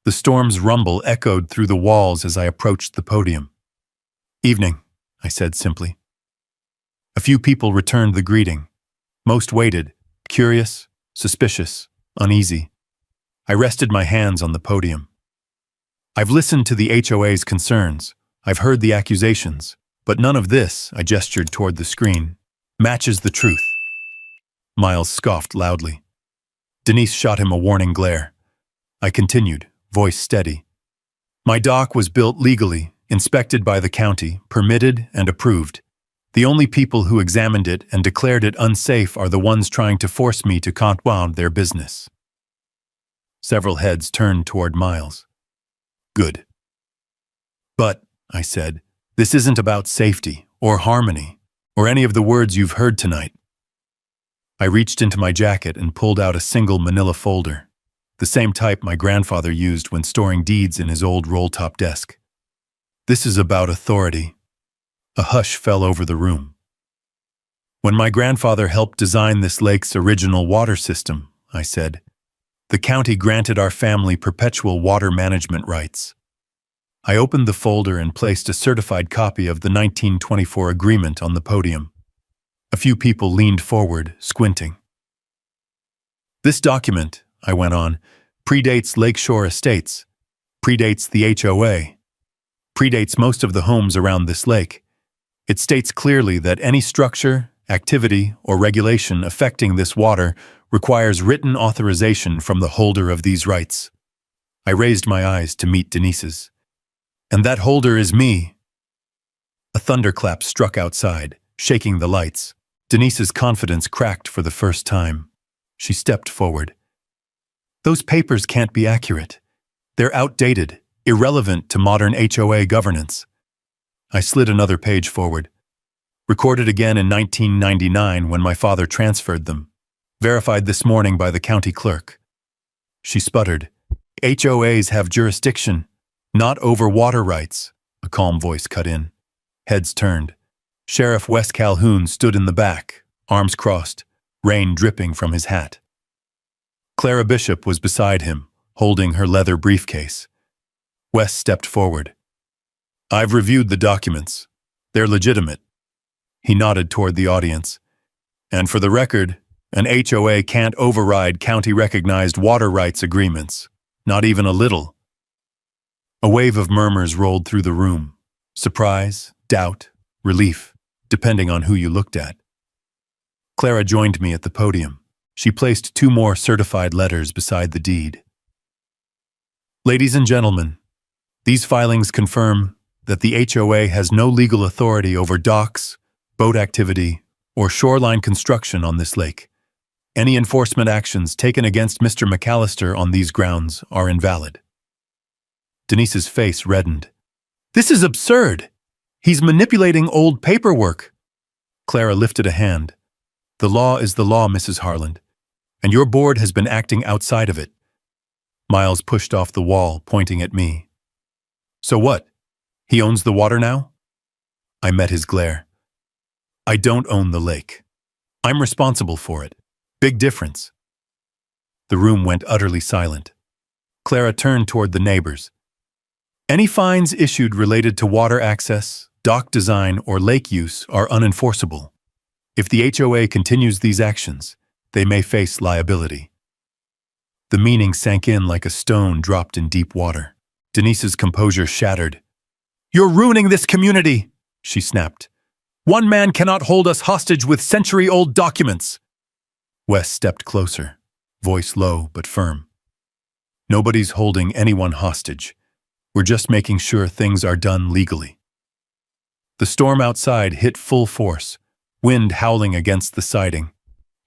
The storm's rumble echoed through the walls as I approached the podium. "Evening," I said simply. A few people returned the greeting. Most waited, curious, suspicious, uneasy. I rested my hands on the podium. "I've listened to the HOA's concerns. I've heard the accusations. But none of this," I gestured toward the screen, "matches the truth." Miles scoffed loudly. Denise shot him a warning glare. I continued, voice steady. "My dock was built legally, inspected by the county, permitted and approved. The only people who examined it and declared it unsafe are the ones trying to force me to confound their business." Several heads turned toward Miles. "Good." "But," I said, "this isn't about safety, or harmony, or any of the words you've heard tonight." I reached into my jacket and pulled out a single manila folder, the same type my grandfather used when storing deeds in his old roll-top desk. "This is about authority." A hush fell over the room. "When my grandfather helped design this lake's original water system," I said, "the county granted our family perpetual water management rights." I opened the folder and placed a certified copy of the 1924 agreement on the podium. A few people leaned forward, squinting. "This document," I went on, "predates Lakeshore Estates, predates the HOA, predates most of the homes around this lake. It states clearly that any structure, activity, or regulation affecting this water requires written authorization from the holder of these rights. I raised my eyes to meet Denise's. And that holder is me. A thunderclap struck outside, shaking the lights. Denise's confidence cracked for the first time. She stepped forward. Those papers can't be accurate. They're outdated, irrelevant to modern HOA governance. I slid another page forward. Recorded again in 1999 when my father transferred them. Verified this morning by the county clerk. She sputtered. HOAs have jurisdiction, not over water rights, a calm voice cut in. Heads turned. Sheriff Wes Calhoun stood in the back, arms crossed, rain dripping from his hat. Clara Bishop was beside him, holding her leather briefcase. Wes stepped forward. I've reviewed the documents. They're legitimate. He nodded toward the audience. And for the record, an HOA can't override county-recognized water rights agreements. Not even a little. A wave of murmurs rolled through the room. Surprise, doubt, relief, depending on who you looked at. Clara joined me at the podium. She placed 2 more certified letters beside the deed. Ladies and gentlemen, these filings confirm that the HOA has no legal authority over docks, boat activity, or shoreline construction on this lake. Any enforcement actions taken against Mr. McAllister on these grounds are invalid. Denise's face reddened. This is absurd! He's manipulating old paperwork. Clara lifted a hand. The law is the law, Mrs. Harland, and your board has been acting outside of it. Miles pushed off the wall, pointing at me. So what? He owns the water now? I met his glare. I don't own the lake. I'm responsible for it. Big difference. The room went utterly silent. Clara turned toward the neighbors. Any fines issued related to water access, dock design, or lake use are unenforceable. If the HOA continues these actions, they may face liability. The meaning sank in like a stone dropped in deep water. Denise's composure shattered. You're ruining this community, she snapped. One man cannot hold us hostage with century-old documents. Wes stepped closer, voice low but firm. Nobody's holding anyone hostage. We're just making sure things are done legally. The storm outside hit full force, wind howling against the siding.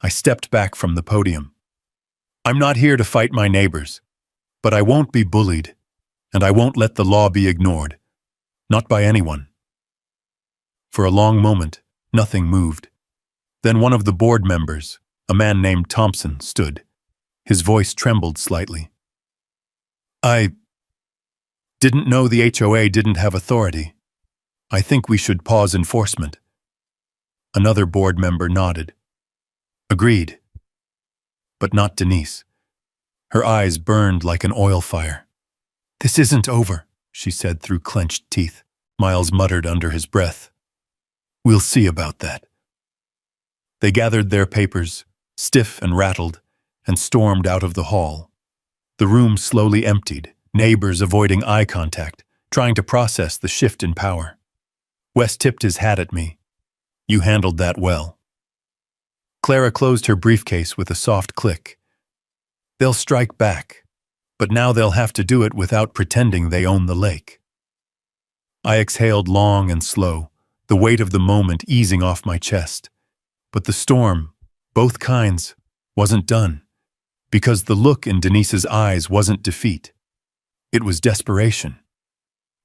I stepped back from the podium. I'm not here to fight my neighbors, but I won't be bullied, and I won't let the law be ignored. Not by anyone. For a long moment, nothing moved. Then one of the board members, a man named Thompson, stood. His voice trembled slightly. I didn't know the HOA didn't have authority. I think we should pause enforcement. Another board member nodded. Agreed. But not Denise. Her eyes burned like an oil fire. This isn't over, she said through clenched teeth. Miles muttered under his breath. We'll see about that. They gathered their papers, stiff and rattled, and stormed out of the hall. The room slowly emptied, neighbors avoiding eye contact, trying to process the shift in power. Wes tipped his hat at me. You handled that well. Clara closed her briefcase with a soft click. They'll strike back, but now they'll have to do it without pretending they own the lake. I exhaled long and slow, the weight of the moment easing off my chest. But the storm, both kinds, wasn't done, because the look in Denise's eyes wasn't defeat. It was desperation.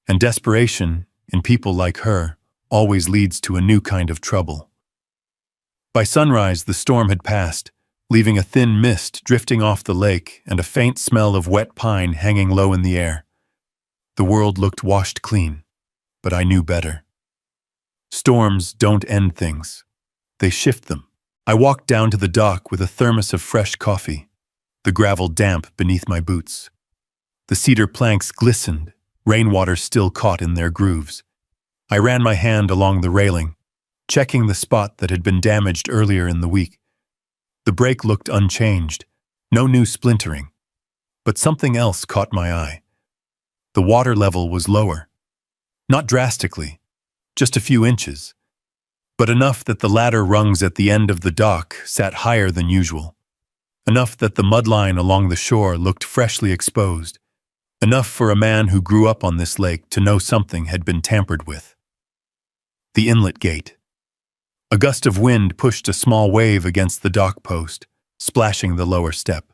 And desperation, in people like her, always leads to a new kind of trouble. By sunrise, the storm had passed, leaving a thin mist drifting off the lake and a faint smell of wet pine hanging low in the air. The world looked washed clean, but I knew better. Storms don't end things. They shift them. I walked down to the dock with a thermos of fresh coffee, the gravel damp beneath my boots. The cedar planks glistened, rainwater still caught in their grooves. I ran my hand along the railing, checking the spot that had been damaged earlier in the week. The break looked unchanged, no new splintering. But something else caught my eye. The water level was lower. Not drastically, just a few inches. but enough that the ladder rungs at the end of the dock sat higher than usual. Enough that the mudline along the shore looked freshly exposed. Enough for a man who grew up on this lake to know something had been tampered with. The inlet gate. A gust of wind pushed a small wave against the dock post, splashing the lower step.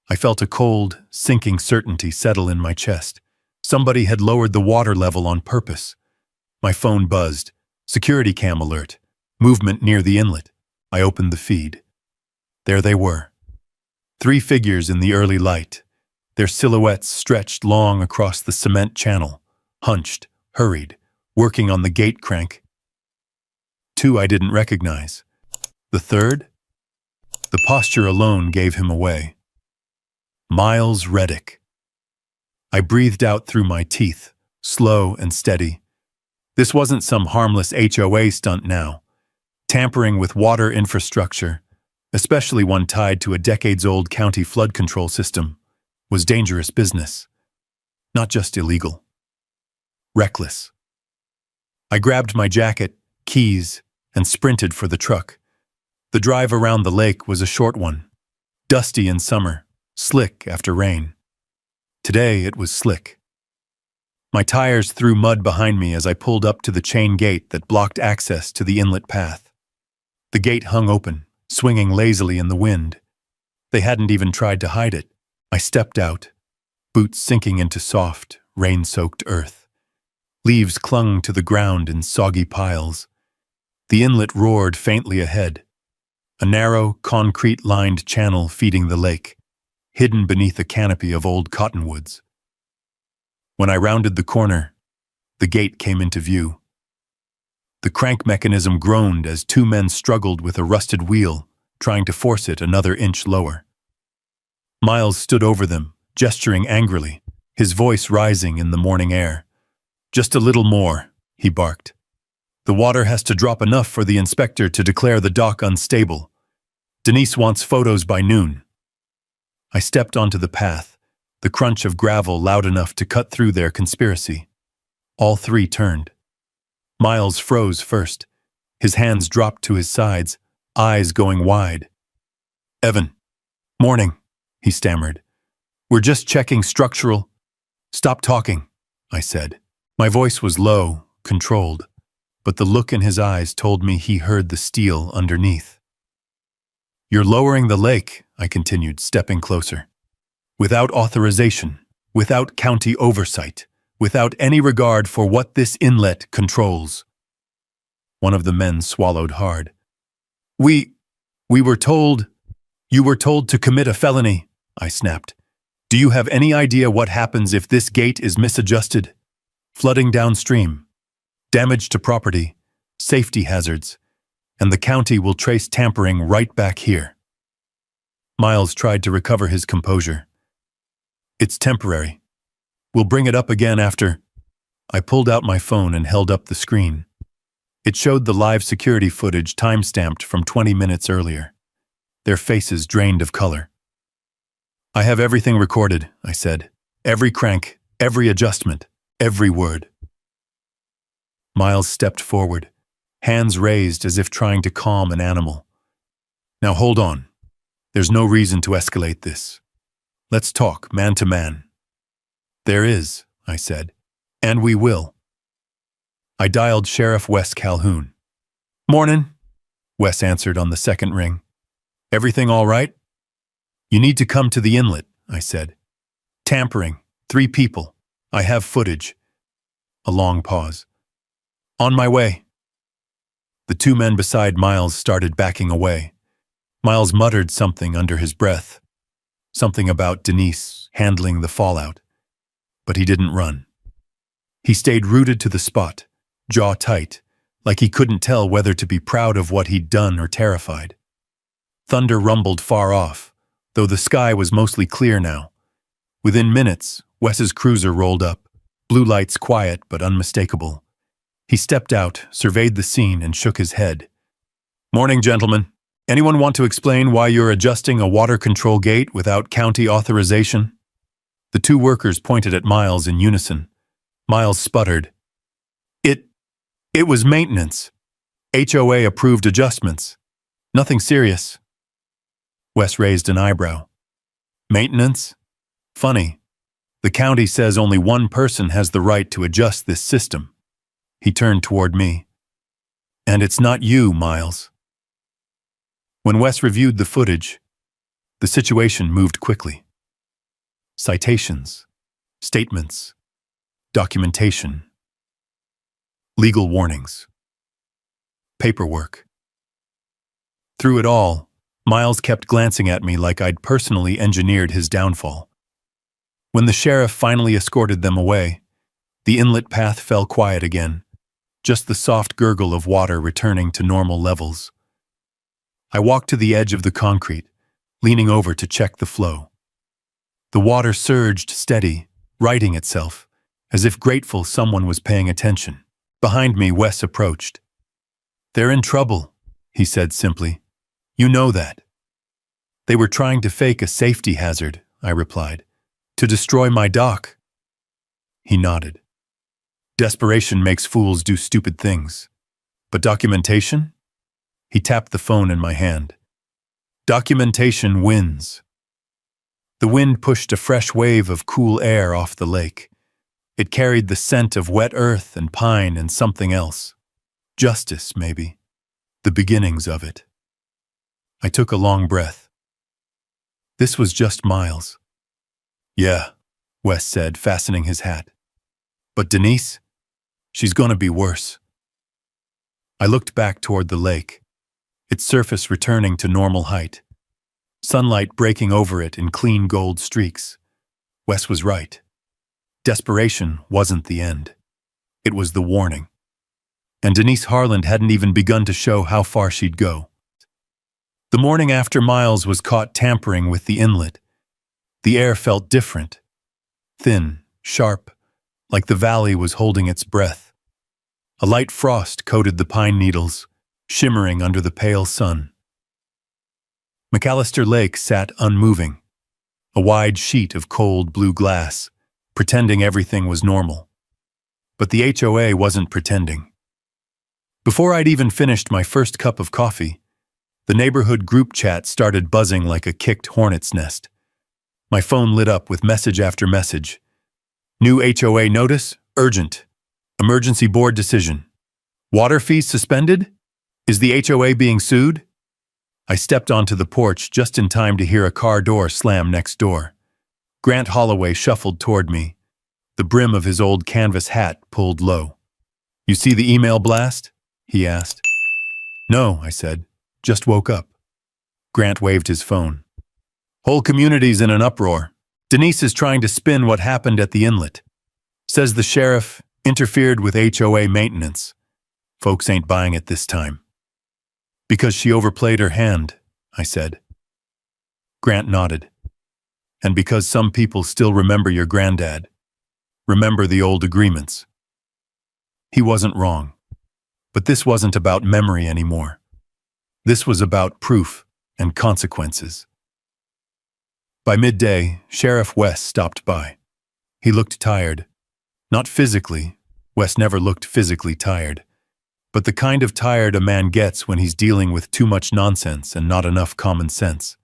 I felt a cold, sinking certainty settle in my chest. Somebody had lowered the water level on purpose. My phone buzzed. Security cam alert. Movement near the inlet. I opened the feed. There they were. 3 figures in the early light. Their silhouettes stretched long across the cement channel, hunched, hurried, working on the gate crank. 2 I didn't recognize. The third? The posture alone gave him away. Miles Reddick. I breathed out through my teeth, slow and steady. This wasn't some harmless HOA stunt now. Tampering with water infrastructure, especially one tied to a decades-old county flood control system, was dangerous business. Not just illegal. Reckless. I grabbed my jacket, keys, and sprinted for the truck. The drive around the lake was a short one. Dusty in summer, slick after rain. Today it was slick. My tires threw mud behind me as I pulled up to the chain gate that blocked access to the inlet path. The gate hung open, swinging lazily in the wind. They hadn't even tried to hide it. I stepped out, boots sinking into soft, rain-soaked earth. Leaves clung to the ground in soggy piles. The inlet roared faintly ahead, a narrow, concrete-lined channel feeding the lake, hidden beneath a canopy of old cottonwoods. When I rounded the corner, the gate came into view. The crank mechanism groaned as 2 men struggled with a rusted wheel, trying to force it another inch lower. Miles stood over them, gesturing angrily, his voice rising in the morning air. "Just a little more," he barked. "The water has to drop enough for the inspector to declare the dock unstable. Denise wants photos by noon." I stepped onto the path, the crunch of gravel loud enough to cut through their conspiracy. All 3 turned. Miles froze first. His hands dropped to his sides, eyes going wide. "Evan. Morning," he stammered. "We're just checking structural—" "Stop talking," I said. My voice was low, controlled, but the look in his eyes told me he heard the steel underneath. "You're lowering the lake," I continued, stepping closer. "Without authorization, without county oversight, without any regard for what this inlet controls." One of the men swallowed hard. We were told—" "You were told to commit a felony," I snapped. "Do you have any idea what happens if this gate is misadjusted? Flooding downstream, damage to property, safety hazards, and the county will trace tampering right back here." Miles tried to recover his composure. "It's temporary. We'll bring it up again after—" I pulled out my phone and held up the screen. It showed the live security footage time-stamped from 20 minutes earlier. Their faces drained of color. "I have everything recorded," I said. "Every crank, every adjustment, every word." Miles stepped forward, hands raised as if trying to calm an animal. "Now hold on. There's no reason to escalate this. Let's talk, man to man." "There is," I said, "and we will." I dialed Sheriff Wes Calhoun. "Mornin'," Wes answered on the second ring. "Everything all right?" "You need to come to the inlet," I said. "Tampering, 3 people. I have footage." A long pause. "On my way." The 2 men beside Miles started backing away. Miles muttered something under his breath. Something about Denise handling the fallout. But he didn't run. He stayed rooted to the spot, jaw tight, like he couldn't tell whether to be proud of what he'd done or terrified. Thunder rumbled far off, though the sky was mostly clear now. Within minutes, Wes's cruiser rolled up, blue lights quiet but unmistakable. He stepped out, surveyed the scene, and shook his head. "Morning, gentlemen. Anyone want to explain why you're adjusting a water control gate without county authorization?" The 2 workers pointed at Miles in unison. Miles sputtered. It was maintenance." HOA approved adjustments. Nothing serious. Wes raised an eyebrow. Maintenance? Funny. The county says only one person has the right to adjust this system. He turned toward me. And it's not you, Miles. When Wes reviewed the footage, the situation moved quickly. Citations, statements, documentation, legal warnings, paperwork. Through it all, Miles kept glancing at me like I'd personally engineered his downfall. When the sheriff finally escorted them away, the inlet path fell quiet again, just the soft gurgle of water returning to normal levels. I walked to the edge of the concrete, leaning over to check the flow. The water surged steady, righting itself, as if grateful someone was paying attention. Behind me, Wes approached. "They're in trouble," he said simply. "You know that." "They were trying to fake a safety hazard," I replied, "to destroy my dock." He nodded. "Desperation makes fools do stupid things. But documentation?" He tapped the phone in my hand. "Documentation wins." The wind pushed a fresh wave of cool air off the lake. It carried the scent of wet earth and pine and something else. Justice, maybe. The beginnings of it. I took a long breath. This was just Miles. "Yeah," Wes said, fastening his hat. "But Denise? She's gonna be worse." I looked back toward the lake, its surface returning to normal height. Sunlight breaking over it in clean gold streaks. Wes was right. Desperation wasn't the end. It was the warning. And Denise Harland hadn't even begun to show how far she'd go. The morning after Miles was caught tampering with the inlet, the air felt different. Thin, sharp, like the valley was holding its breath. A light frost coated the pine needles, shimmering under the pale sun. McAllister Lake sat unmoving, a wide sheet of cold blue glass, pretending everything was normal. But the HOA wasn't pretending. Before I'd even finished my first cup of coffee, the neighborhood group chat started buzzing like a kicked hornet's nest. My phone lit up with message after message. New HOA notice, urgent. Emergency board decision. Water fees suspended? Is the HOA being sued? I stepped onto the porch just in time to hear a car door slam next door. Grant Holloway shuffled toward me, the brim of his old canvas hat pulled low. "You see the email blast?" he asked. "No," I said. "Just woke up." Grant waved his phone. "Whole community's in an uproar. Denise is trying to spin what happened at the inlet. Says the sheriff interfered with HOA maintenance. Folks ain't buying it this time." "Because she overplayed her hand," I said. Grant nodded. "And because some people still remember your granddad. Remember the old agreements." He wasn't wrong. But this wasn't about memory anymore. This was about proof and consequences. By midday, Sheriff Wes stopped by. He looked tired. Not physically. Wes never looked physically tired. But the kind of tired a man gets when he's dealing with too much nonsense and not enough common sense.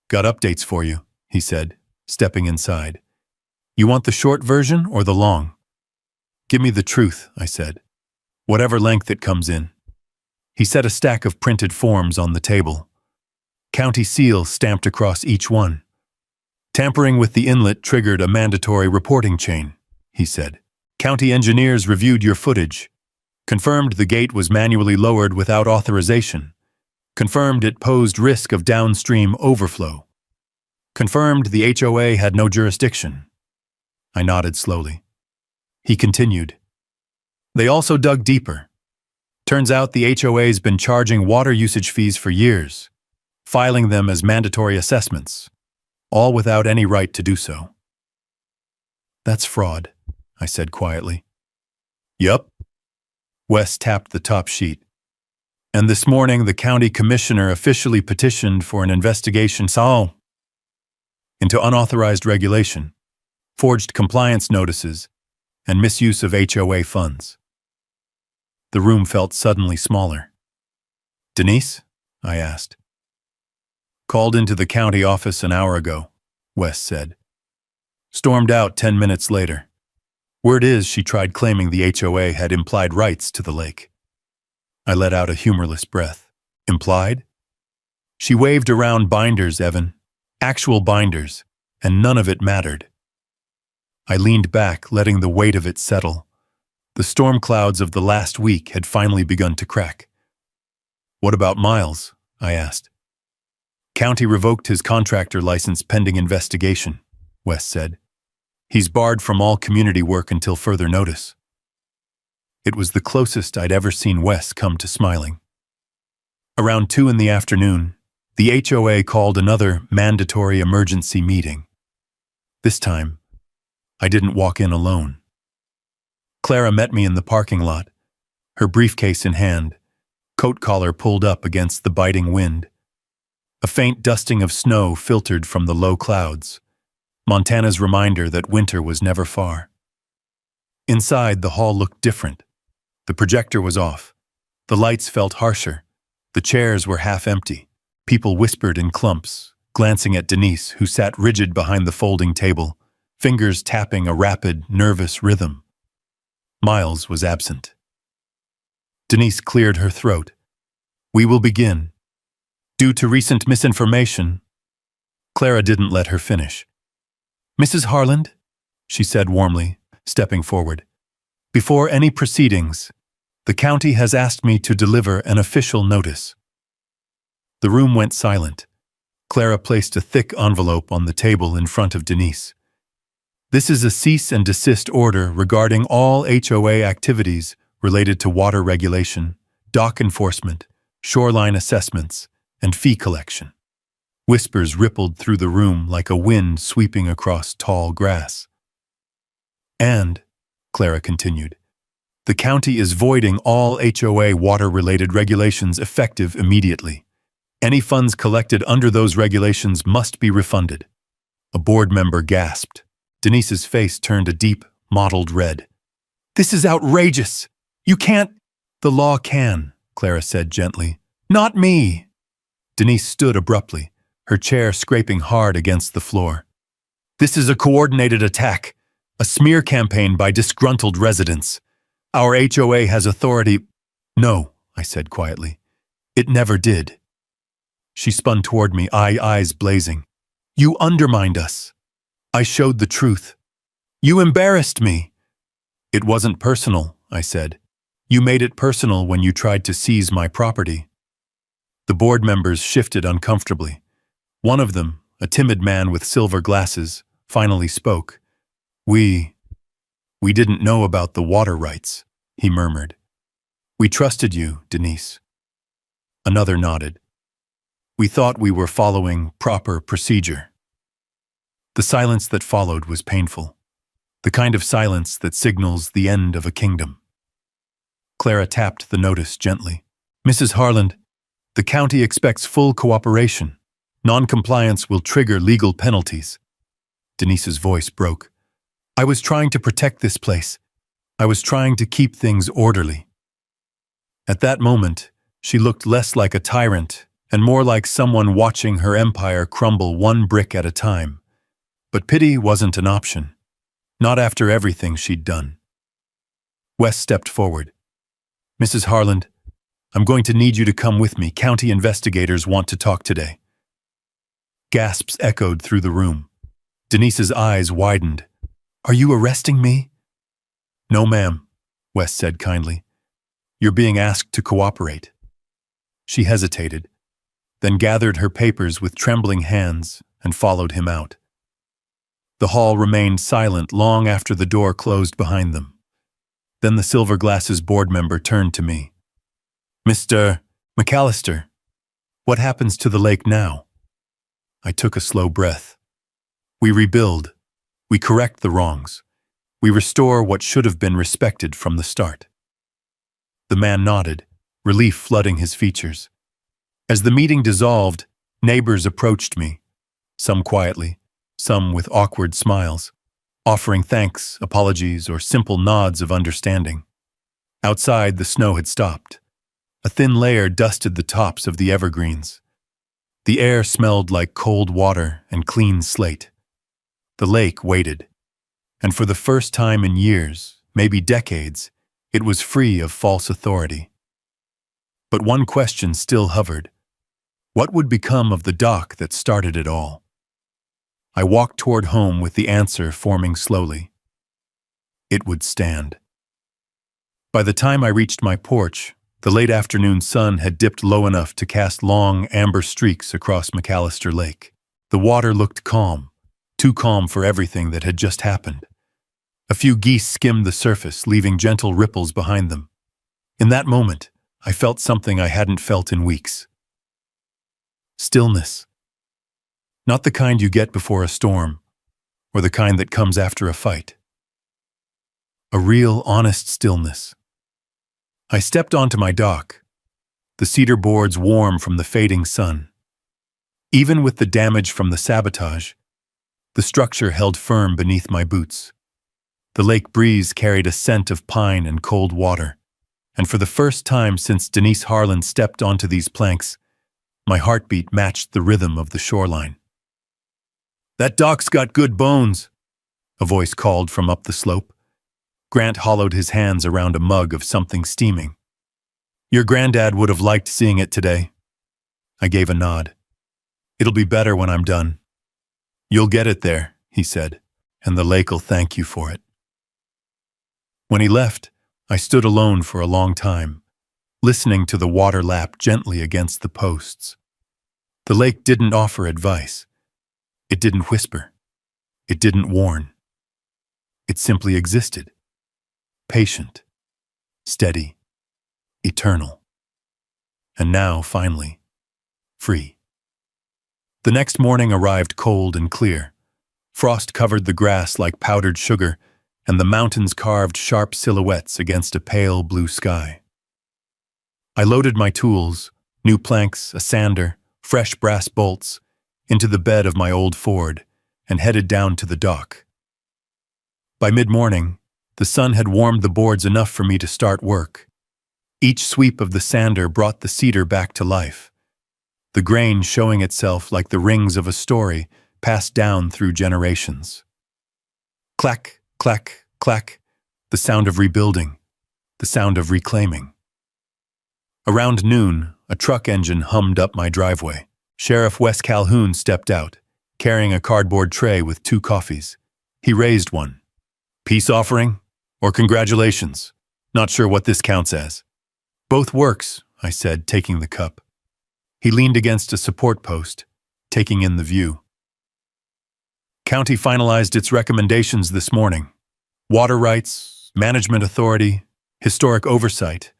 "Got updates for you," he said, stepping inside. "You want the short version or the long?" "Give me the truth," I said. "Whatever length it comes in." He set a stack of printed forms on the table. County seal stamped across each one. "Tampering with the inlet triggered a mandatory reporting chain," he said. "County engineers reviewed your footage. Confirmed the gate was manually lowered without authorization. Confirmed it posed risk of downstream overflow. Confirmed the HOA had no jurisdiction." I nodded slowly. He continued. "They also dug deeper. Turns out the HOA's been charging water usage fees for years, filing them as mandatory assessments, all without any right to do so." "That's fraud," I said quietly. "Yup." Wes tapped the top sheet. "And this morning the county commissioner officially petitioned for an investigation into unauthorized regulation, forged compliance notices, and misuse of HOA funds." The room felt suddenly smaller. "Denise?" I asked. "Called into the county office an hour ago," Wes said. "Stormed out 10 minutes later. Word is she tried claiming the HOA had implied rights to the lake." I let out a humorless breath. "Implied?" "She waved around binders, Evan. Actual binders, and none of it mattered." I leaned back, letting the weight of it settle. The storm clouds of the last week had finally begun to crack. "What about Miles?" I asked. "County revoked his contractor license pending investigation," Wes said. "He's barred from all community work until further notice." It was the closest I'd ever seen Wes come to smiling. Around 2 in the afternoon, the HOA called another mandatory emergency meeting. This time, I didn't walk in alone. Clara met me in the parking lot, her briefcase in hand, coat collar pulled up against the biting wind. A faint dusting of snow filtered from the low clouds, Montana's reminder that winter was never far. Inside, the hall looked different. The projector was off. The lights felt harsher. The chairs were half empty. People whispered in clumps, glancing at Denise, who sat rigid behind the folding table, fingers tapping a rapid, nervous rhythm. Miles was absent. Denise cleared her throat. "We will begin. Due to recent misinformation..." Clara didn't let her finish. "Mrs. Harland," she said warmly, stepping forward, "before any proceedings, the county has asked me to deliver an official notice." The room went silent. Clara placed a thick envelope on the table in front of Denise. "This is a cease and desist order regarding all HOA activities related to water regulation, dock enforcement, shoreline assessments, and fee collection." Whispers rippled through the room like a wind sweeping across tall grass. "And," Clara continued, "the county is voiding all HOA water-related regulations effective immediately. Any funds collected under those regulations must be refunded." A board member gasped. Denise's face turned a deep, mottled red. "This is outrageous! You can't—" "The law can," Clara said gently. "Not me!" Denise stood abruptly, her chair scraping hard against the floor. "This is a coordinated attack, a smear campaign by disgruntled residents. Our HOA has authority—" "No," I said quietly. "It never did." She spun toward me, eyes blazing. "You undermined us. I showed the truth. You embarrassed me." "It wasn't personal," I said. "You made it personal when you tried to seize my property." The board members shifted uncomfortably. One of them, a timid man with silver glasses, finally spoke. We didn't know about the water rights," he murmured. "We trusted you, Denise." Another nodded. "We thought we were following proper procedure." The silence that followed was painful, the kind of silence that signals the end of a kingdom. Clara tapped the notice gently. "Mrs. Harland, the county expects full cooperation. Non-compliance will trigger legal penalties." Denise's voice broke. "I was trying to protect this place. I was trying to keep things orderly." At that moment, she looked less like a tyrant and more like someone watching her empire crumble one brick at a time. But pity wasn't an option. Not after everything she'd done. Wes stepped forward. "Mrs. Harland, I'm going to need you to come with me. County investigators want to talk today." Gasps echoed through the room. Denise's eyes widened. "Are you arresting me?" "No, ma'am," Wes said kindly. "You're being asked to cooperate." She hesitated, then gathered her papers with trembling hands and followed him out. The hall remained silent long after the door closed behind them. Then the Silver Glasses board member turned to me. "Mr. McAllister, what happens to the lake now?" I took a slow breath. "We rebuild. We correct the wrongs. We restore what should have been respected from the start." The man nodded, relief flooding his features. As the meeting dissolved, neighbors approached me, some quietly, some with awkward smiles, offering thanks, apologies, or simple nods of understanding. Outside, the snow had stopped. A thin layer dusted the tops of the evergreens. The air smelled like cold water and clean slate. The lake waited, and for the first time in years, maybe decades, it was free of false authority. But one question still hovered. What would become of the dock that started it all? I walked toward home with the answer forming slowly. It would stand. By the time I reached my porch, the late afternoon sun had dipped low enough to cast long, amber streaks across McAllister Lake. The water looked calm, too calm for everything that had just happened. A few geese skimmed the surface, leaving gentle ripples behind them. In that moment, I felt something I hadn't felt in weeks. Stillness. Not the kind you get before a storm, or the kind that comes after a fight. A real, honest stillness. I stepped onto my dock, the cedar boards warm from the fading sun. Even with the damage from the sabotage, the structure held firm beneath my boots. The lake breeze carried a scent of pine and cold water, and for the first time since Denise Harlan stepped onto these planks, my heartbeat matched the rhythm of the shoreline. "That dock's got good bones," a voice called from up the slope. Grant hollowed his hands around a mug of something steaming. "Your granddad would have liked seeing it today." I gave a nod. "It'll be better when I'm done." "You'll get it there," he said, "and the lake'll thank you for it." When he left, I stood alone for a long time, listening to the water lap gently against the posts. The lake didn't offer advice. It didn't whisper. It didn't warn. It simply existed. Patient, steady, eternal. And now, finally, free. The next morning arrived cold and clear. Frost covered the grass like powdered sugar, and the mountains carved sharp silhouettes against a pale blue sky. I loaded my tools, new planks, a sander, fresh brass bolts, into the bed of my old Ford, and headed down to the dock. By mid-morning, the sun had warmed the boards enough for me to start work. Each sweep of the sander brought the cedar back to life, the grain showing itself like the rings of a story passed down through generations. Clack, clack, clack, the sound of rebuilding, the sound of reclaiming. Around noon, a truck engine hummed up my driveway. Sheriff Wes Calhoun stepped out, carrying a cardboard tray with 2 coffees. He raised one. "Peace offering? Or congratulations? Not sure what this counts as." "Both works," I said, taking the cup. He leaned against a support post, taking in the view. "County finalized its recommendations this morning. Water rights, management authority, historic oversight,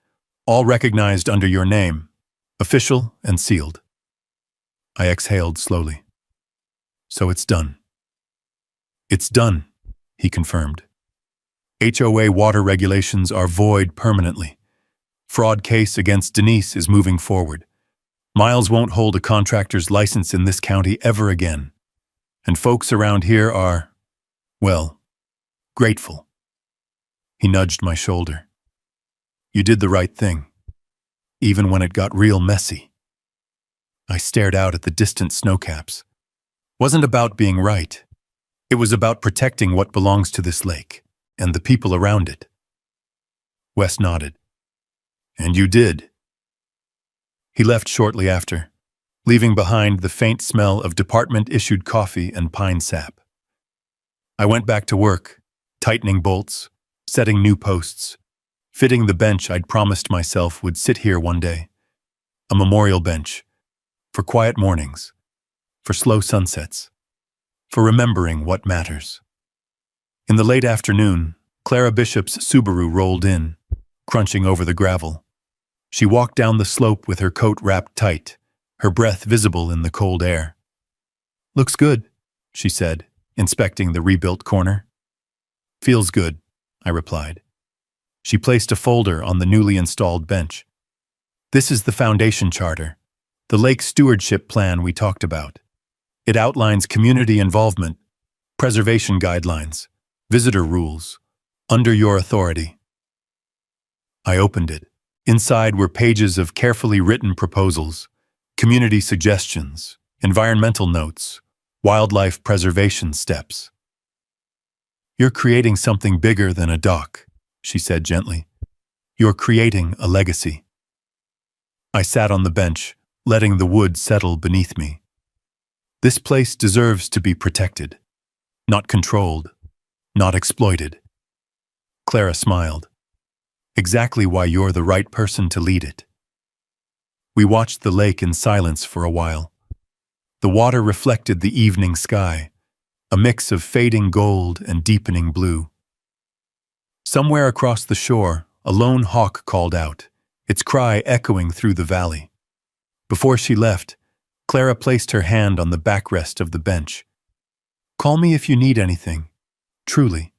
all recognized under your name, official and sealed." I exhaled slowly. "So it's done." "It's done," he confirmed. HOA water regulations are void permanently. Fraud case against Denise is moving forward. Miles won't hold a contractor's license in this county ever again. And folks around here are, well, grateful. He nudged my shoulder. "You did the right thing, even when it got real messy." I stared out at the distant snowcaps. Wasn't about being right. It was about protecting what belongs to this lake and the people around it. Wes nodded. "And you did." He left shortly after, leaving behind the faint smell of department-issued coffee and pine sap. I went back to work, tightening bolts, setting new posts, fitting the bench I'd promised myself would sit here one day. A memorial bench, for quiet mornings, for slow sunsets, for remembering what matters. In the late afternoon, Clara Bishop's Subaru rolled in, crunching over the gravel. She walked down the slope with her coat wrapped tight, her breath visible in the cold air. "Looks good," she said, inspecting the rebuilt corner. "Feels good," I replied. She placed a folder on the newly installed bench. "This is the foundation charter, the lake stewardship plan we talked about. It outlines community involvement, preservation guidelines, visitor rules, under your authority." I opened it. Inside were pages of carefully written proposals, community suggestions, environmental notes, wildlife preservation steps. "You're creating something bigger than a dock," she said gently. "You're creating a legacy." I sat on the bench, letting the wood settle beneath me. This place deserves to be protected, not controlled, not exploited. Clara smiled. "Exactly why you're the right person to lead it." We watched the lake in silence for a while. The water reflected the evening sky, a mix of fading gold and deepening blue. Somewhere across the shore, a lone hawk called out, its cry echoing through the valley. Before she left, Clara placed her hand on the backrest of the bench. "Call me if you need anything. Truly."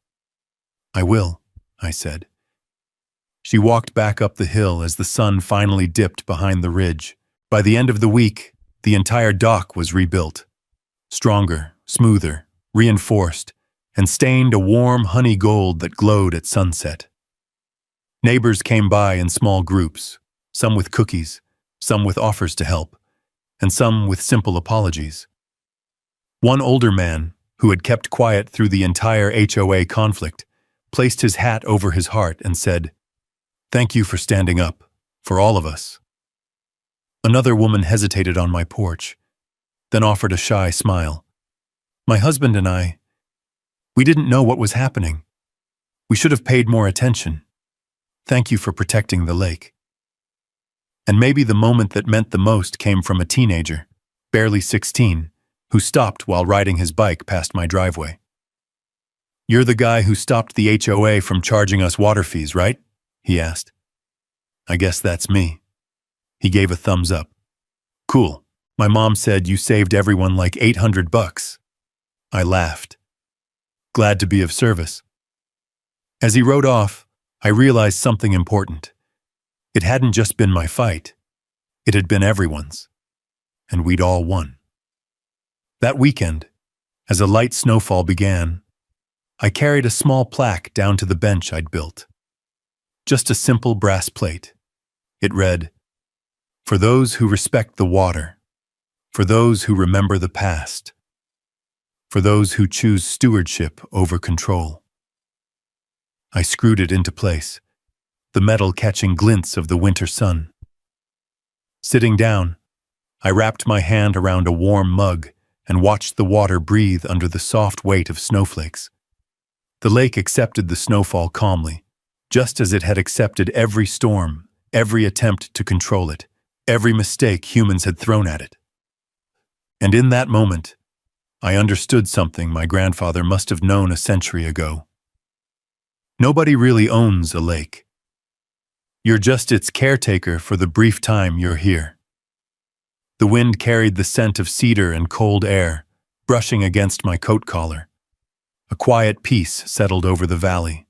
"I will," I said. She walked back up the hill as the sun finally dipped behind the ridge. By the end of the week, the entire dock was rebuilt. Stronger, smoother, reinforced, and stained a warm honey gold that glowed at sunset. Neighbors came by in small groups, some with cookies, some with offers to help, and some with simple apologies. One older man, who had kept quiet through the entire HOA conflict, placed his hat over his heart and said, "Thank you for standing up, for all of us." Another woman hesitated on my porch, then offered a shy smile. "My husband and I, we didn't know what was happening. We should have paid more attention. Thank you for protecting the lake." And maybe the moment that meant the most came from a teenager, barely 16, who stopped while riding his bike past my driveway. "You're the guy who stopped the HOA from charging us water fees, right?" he asked. "I guess that's me." He gave a thumbs up. "Cool. My mom said you saved everyone like $800. I laughed. "Glad to be of service." As he rode off, I realized something important. It hadn't just been my fight. It had been everyone's. And we'd all won. That weekend, as a light snowfall began, I carried a small plaque down to the bench I'd built. Just a simple brass plate. It read, "For those who respect the water, for those who remember the past, for those who choose stewardship over control." I screwed it into place, the metal catching glints of the winter sun. Sitting down, I wrapped my hand around a warm mug and watched the water breathe under the soft weight of snowflakes. The lake accepted the snowfall calmly, just as it had accepted every storm, every attempt to control it, every mistake humans had thrown at it. And in that moment, I understood something my grandfather must have known a century ago. Nobody really owns a lake. You're just its caretaker for the brief time you're here. The wind carried the scent of cedar and cold air, brushing against my coat collar. A quiet peace settled over the valley.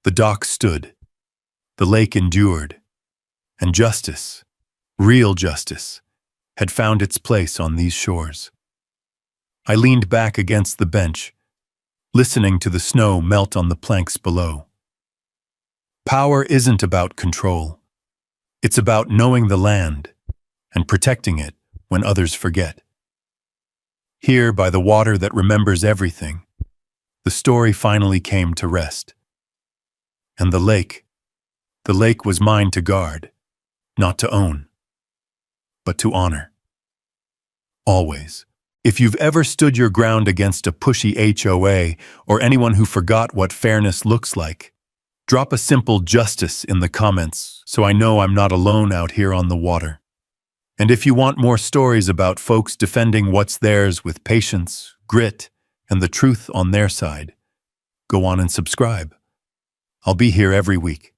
The dock stood. The lake endured. And justice, real justice, had found its place on these shores. I leaned back against the bench, listening to the snow melt on the planks below. Power isn't about control. It's about knowing the land and protecting it when others forget. Here, by the water that remembers everything, the story finally came to rest. And the lake was mine to guard, not to own, but to honor. Always. If you've ever stood your ground against a pushy HOA or anyone who forgot what fairness looks like, drop a simple justice in the comments so I know I'm not alone out here on the water. And if you want more stories about folks defending what's theirs with patience, grit, and the truth on their side, go on and subscribe. I'll be here every week.